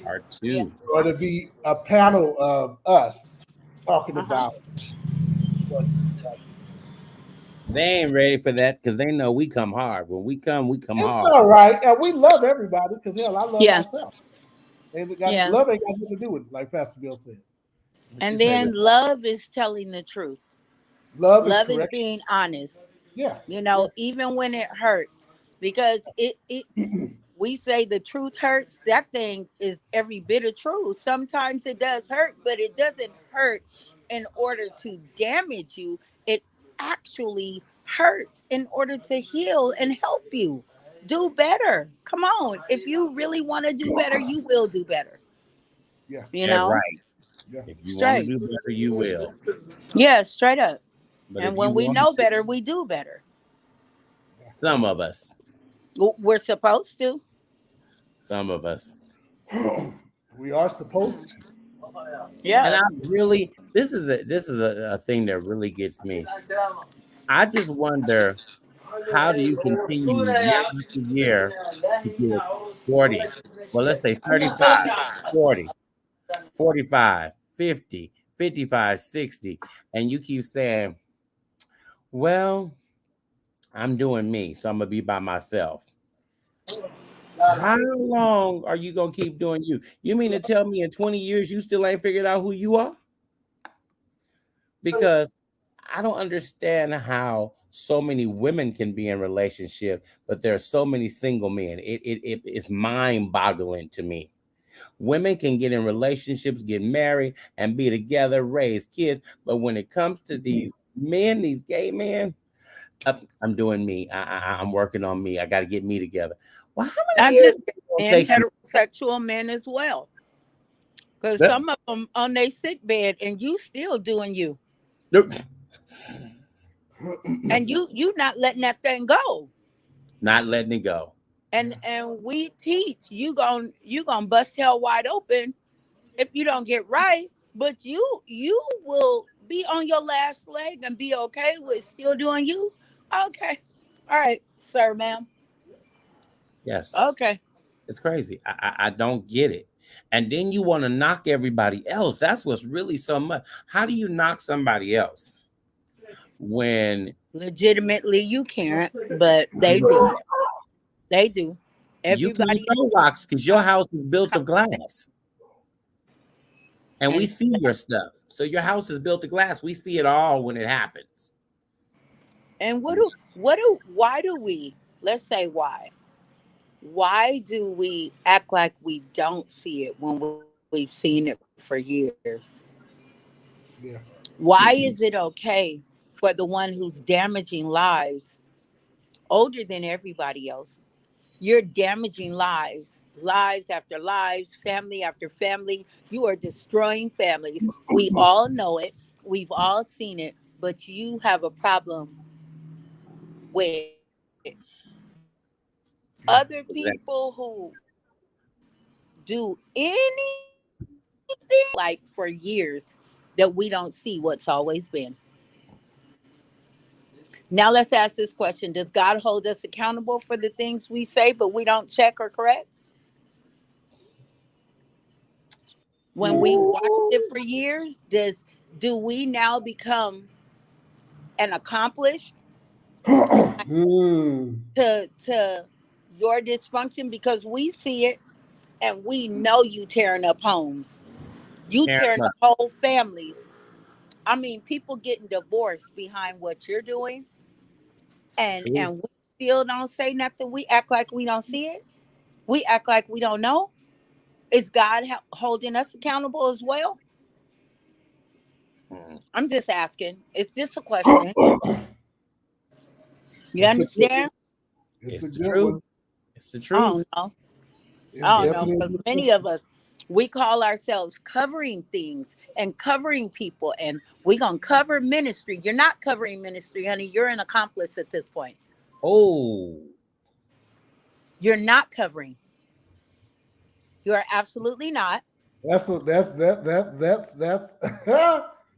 Part Yeah. two. Or to be a panel of us talking Uh-huh. about what They ain't ready for that because they know we come hard. When we come it's hard. all right. And we love everybody because hell, I love Yeah. myself. And Yeah. love ain't got nothing to do with it, like Pastor Bill said. What you And say? then love is telling the truth. Love is Love is correct. being honest. Yeah. Even when it hurts. Because it we say the truth hurts. That thing is every bit of truth. Sometimes it does hurt, but it doesn't hurt in order to damage you. It actually hurts in order to heal and help you. do better. Come on. If you really want to do better, you will do better. Yeah. You That's know, right. Yeah. If you want to straight. do better, you will. Yeah, straight up. But And if you when we want know to, better, we do better. some of us, We're supposed to. some of us. We are supposed to. And Yeah. I really, this is a thing that really gets me. I just wonder, how do you continue year after year to get 40? Well, let's say 35, 40, 45, 50, 55, 60, and you keep saying, well, I'm doing me, so I'm gonna be by myself. How long are you gonna keep doing you? You mean to tell me in 20 years you still ain't figured out who you are? Because I don't understand how so many women can be in relationship, but there are so many single men. It is mind boggling to me. Women can get in relationships, get married, and be together, raise kids, but when it comes to these men, these gay men, I'm doing me. I'm working on me. I got to get me together. Well, how many Not years just is it gonna men, take you? heterosexual men as well. Because Yeah. some of them on their sick bed and you still doing you. Nope. And you not letting that thing go. Not letting it go. And we teach you gonna bust hell wide open if you don't get right. But you will be on your last leg and be okay with still doing you. Okay. All right, sir, ma'am. Yes. Okay. It's crazy. I don't get it. And then you want to knock everybody else. That's what's really so much. How do you knock somebody else when Legitimately you can't, but they do. They do. you can't Everybody throw rocks because your house is built of conversation. glass and we And see your stuff. So your house is built of glass. We see it all when it happens. and why do we, let's say why do we act like we don't see it when we've seen it for years? Yeah. Why is it okay for the one who's damaging lives older than everybody else? You're damaging lives, lives after lives, family after family. You are destroying families. We all know it. We've all seen it. But you have a problem with Yeah. other people who do anything like for years that we don't see what's always been. Now let's ask this question. Does God hold us accountable for the things we say but we don't check or correct? When we watch it for years, do we now become an accomplished Hmm. to your dysfunction because we see it and we know you tearing up homes. You Tear tearing 'em up up. whole families. I mean, people getting divorced behind what you're doing, Truth. and we still don't say nothing. We act like we don't see it. We act like we don't know. Is God holding us accountable as well? Mm. I'm just asking. It's just a question. You It's a good understand? one. It's It's a the good one. truth. It's the I don't truth. know. It's I don't It's know. the definitely a Because good many of question. us, we call ourselves covering things and covering people, and we gonna cover ministry. You're not covering ministry, honey. You're an accomplice at this point. oh, You're not covering. You are absolutely not. That's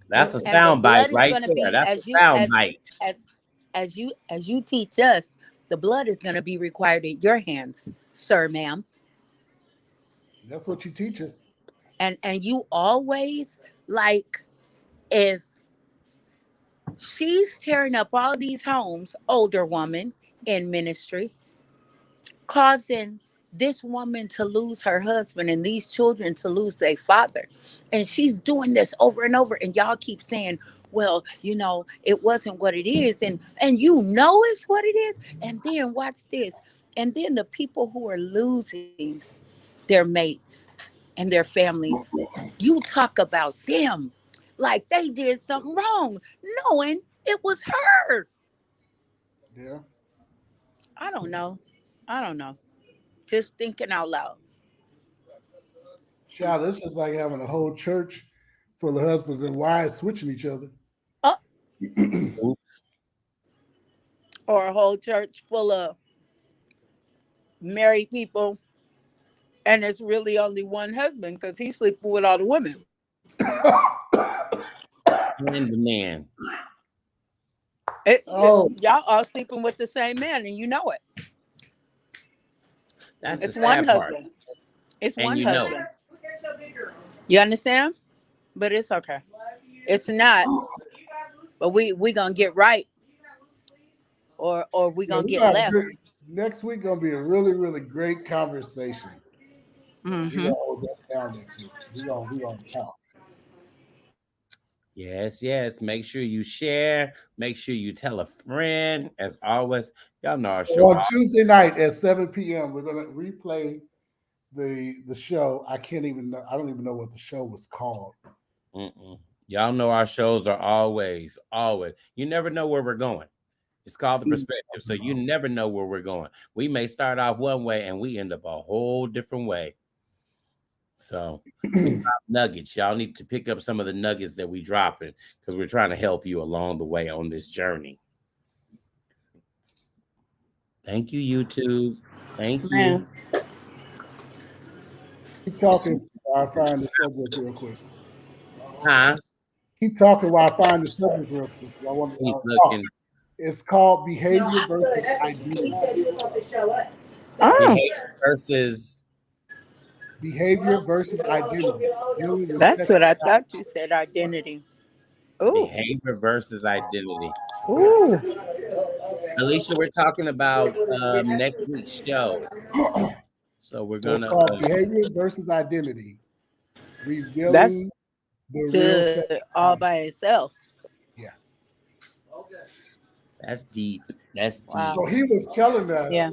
that's a And the sound bite blood is right gonna there. be That's a sound bite. as as you teach us, the blood is gonna be required in your hands, sir, ma'am. that's what you teach us. And you always like if she's tearing up all these homes, older woman in ministry, causing this woman to lose her husband and these children to lose their father. And she's doing this over and over. And y'all keep saying, well, it wasn't what it is. And you know it's what it is. And then watch this. And then the people who are losing their mates and their families, you talk about them like they did something wrong, knowing it was her. Yeah. I don't know. I don't know. Just thinking out loud. Child, it's just like having a whole church full of husbands and wives switching each other. Oh, Oops. or a whole church full of married people, and it's really only one husband because he's sleeping with all the women. And the man. Oh. Y'all all sleeping with the same man, and you know it. That's It's the one sad part. husband. It's And one you know husband. You understand? But it's okay. It's not. But we gonna get right, or we Yeah, gonna we get got left. next week gonna be a really, really great conversation. We're Mm-hmm. gonna hold that down next week. We're gonna talk. Yes, yes. Make sure you share. Make sure you tell a friend. As always, y'all know our show. On Tuesday night at 7 p.m., we're gonna replay the show. I don't even know what the show was called. Y'all know our shows are always. You never know where we're going. It's called The Perspective. So you never know where we're going. We may start off one way and we end up a whole different way. So we drop nuggets. Y'all need to pick up some of the nuggets that we dropping because we're trying to help you along the way on this journey. Thank you, YouTube. Thank you. Man. Keep talking while I find the subject real quick. Huh? Keep talking while I find the subject real quick. I want He's to looking. It's called Behavior versus Identity. Behavior versus. Behavior versus identity. That's what I thought you said. Identity. Ooh. Behavior versus identity. Ooh. Alicia, we're talking about next week's show. So we're So it's gonna called Behavior versus Identity. Revealing That's the real good self. all by itself. Yeah. That's deep. That's deep. Wow. So he was telling us, Yeah.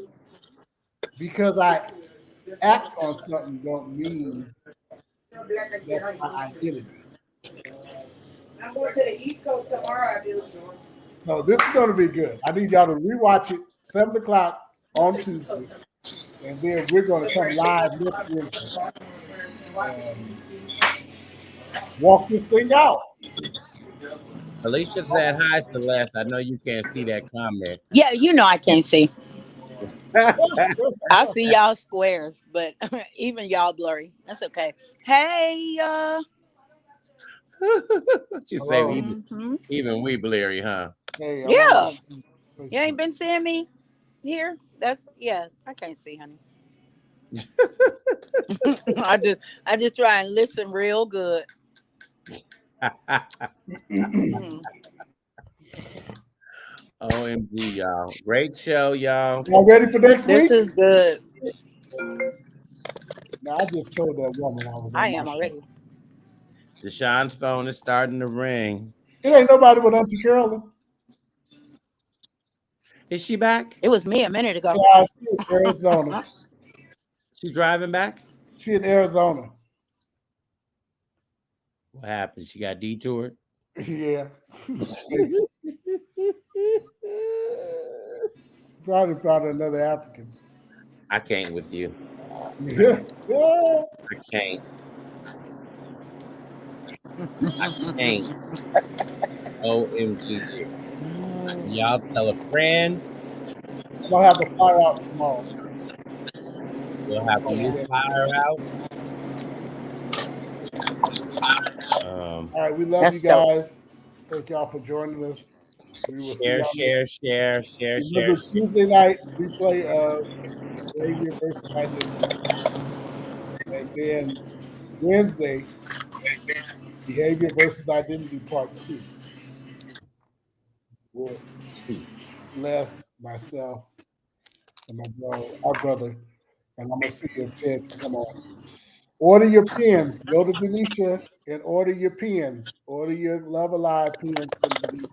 because I act on something don't mean that's my identity. I'm going to the East Coast tomorrow, I do. So this is going to be good. I need y'all to rewatch it 7 o'clock on Tuesday. And then we're going to come live next Wednesday and walk this thing out. Alicia said hi, Celeste. I know you can't see that comment. Yeah, you know I can't see. I see y'all squares, but even y'all blurry. That's okay. Hey, She say Mm-hmm. even we blurry, huh? Hey, Yeah. You ain't been seeing me here? I can't see, honey. I just try and listen real good. Mm. OMG, y'all. Great show, y'all. Y'all ready for next week? This is good. Now, I just told that woman I was on I my am show. already. Deshaun's phone is starting to ring. It ain't nobody but Auntie Carolyn. Is she back? It was me a minute ago. Yeah, she in Arizona. She driving back? She in Arizona. What happened? She got detoured? Yeah. Probably found another African. I can't with you. Yeah. I can't. I can't. OMG. Y'all tell a friend. I'll have the fire out tomorrow. We'll have the new flyer out. All right, we love That's you guys. Thank y'all for joining us. We will Share. Remember Tuesday night replay of Behavior versus Identity, and then Wednesday Behavior versus Identity Part 2. With Les, myself, and our brother, and I'm gonna see if Ted can come on. Order your pens. Go to Denisha and order your pens. Order your Love Alive pens from Denisha.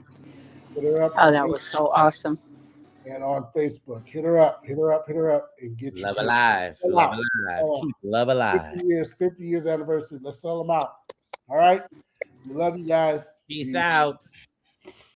Hit her up. Oh, that was so awesome. And on Facebook, hit her up, and get Love your alive. pens. Love alive. Keep love alive. 50 years anniversary. Let's sell them out. All right. We love you guys. Peace out.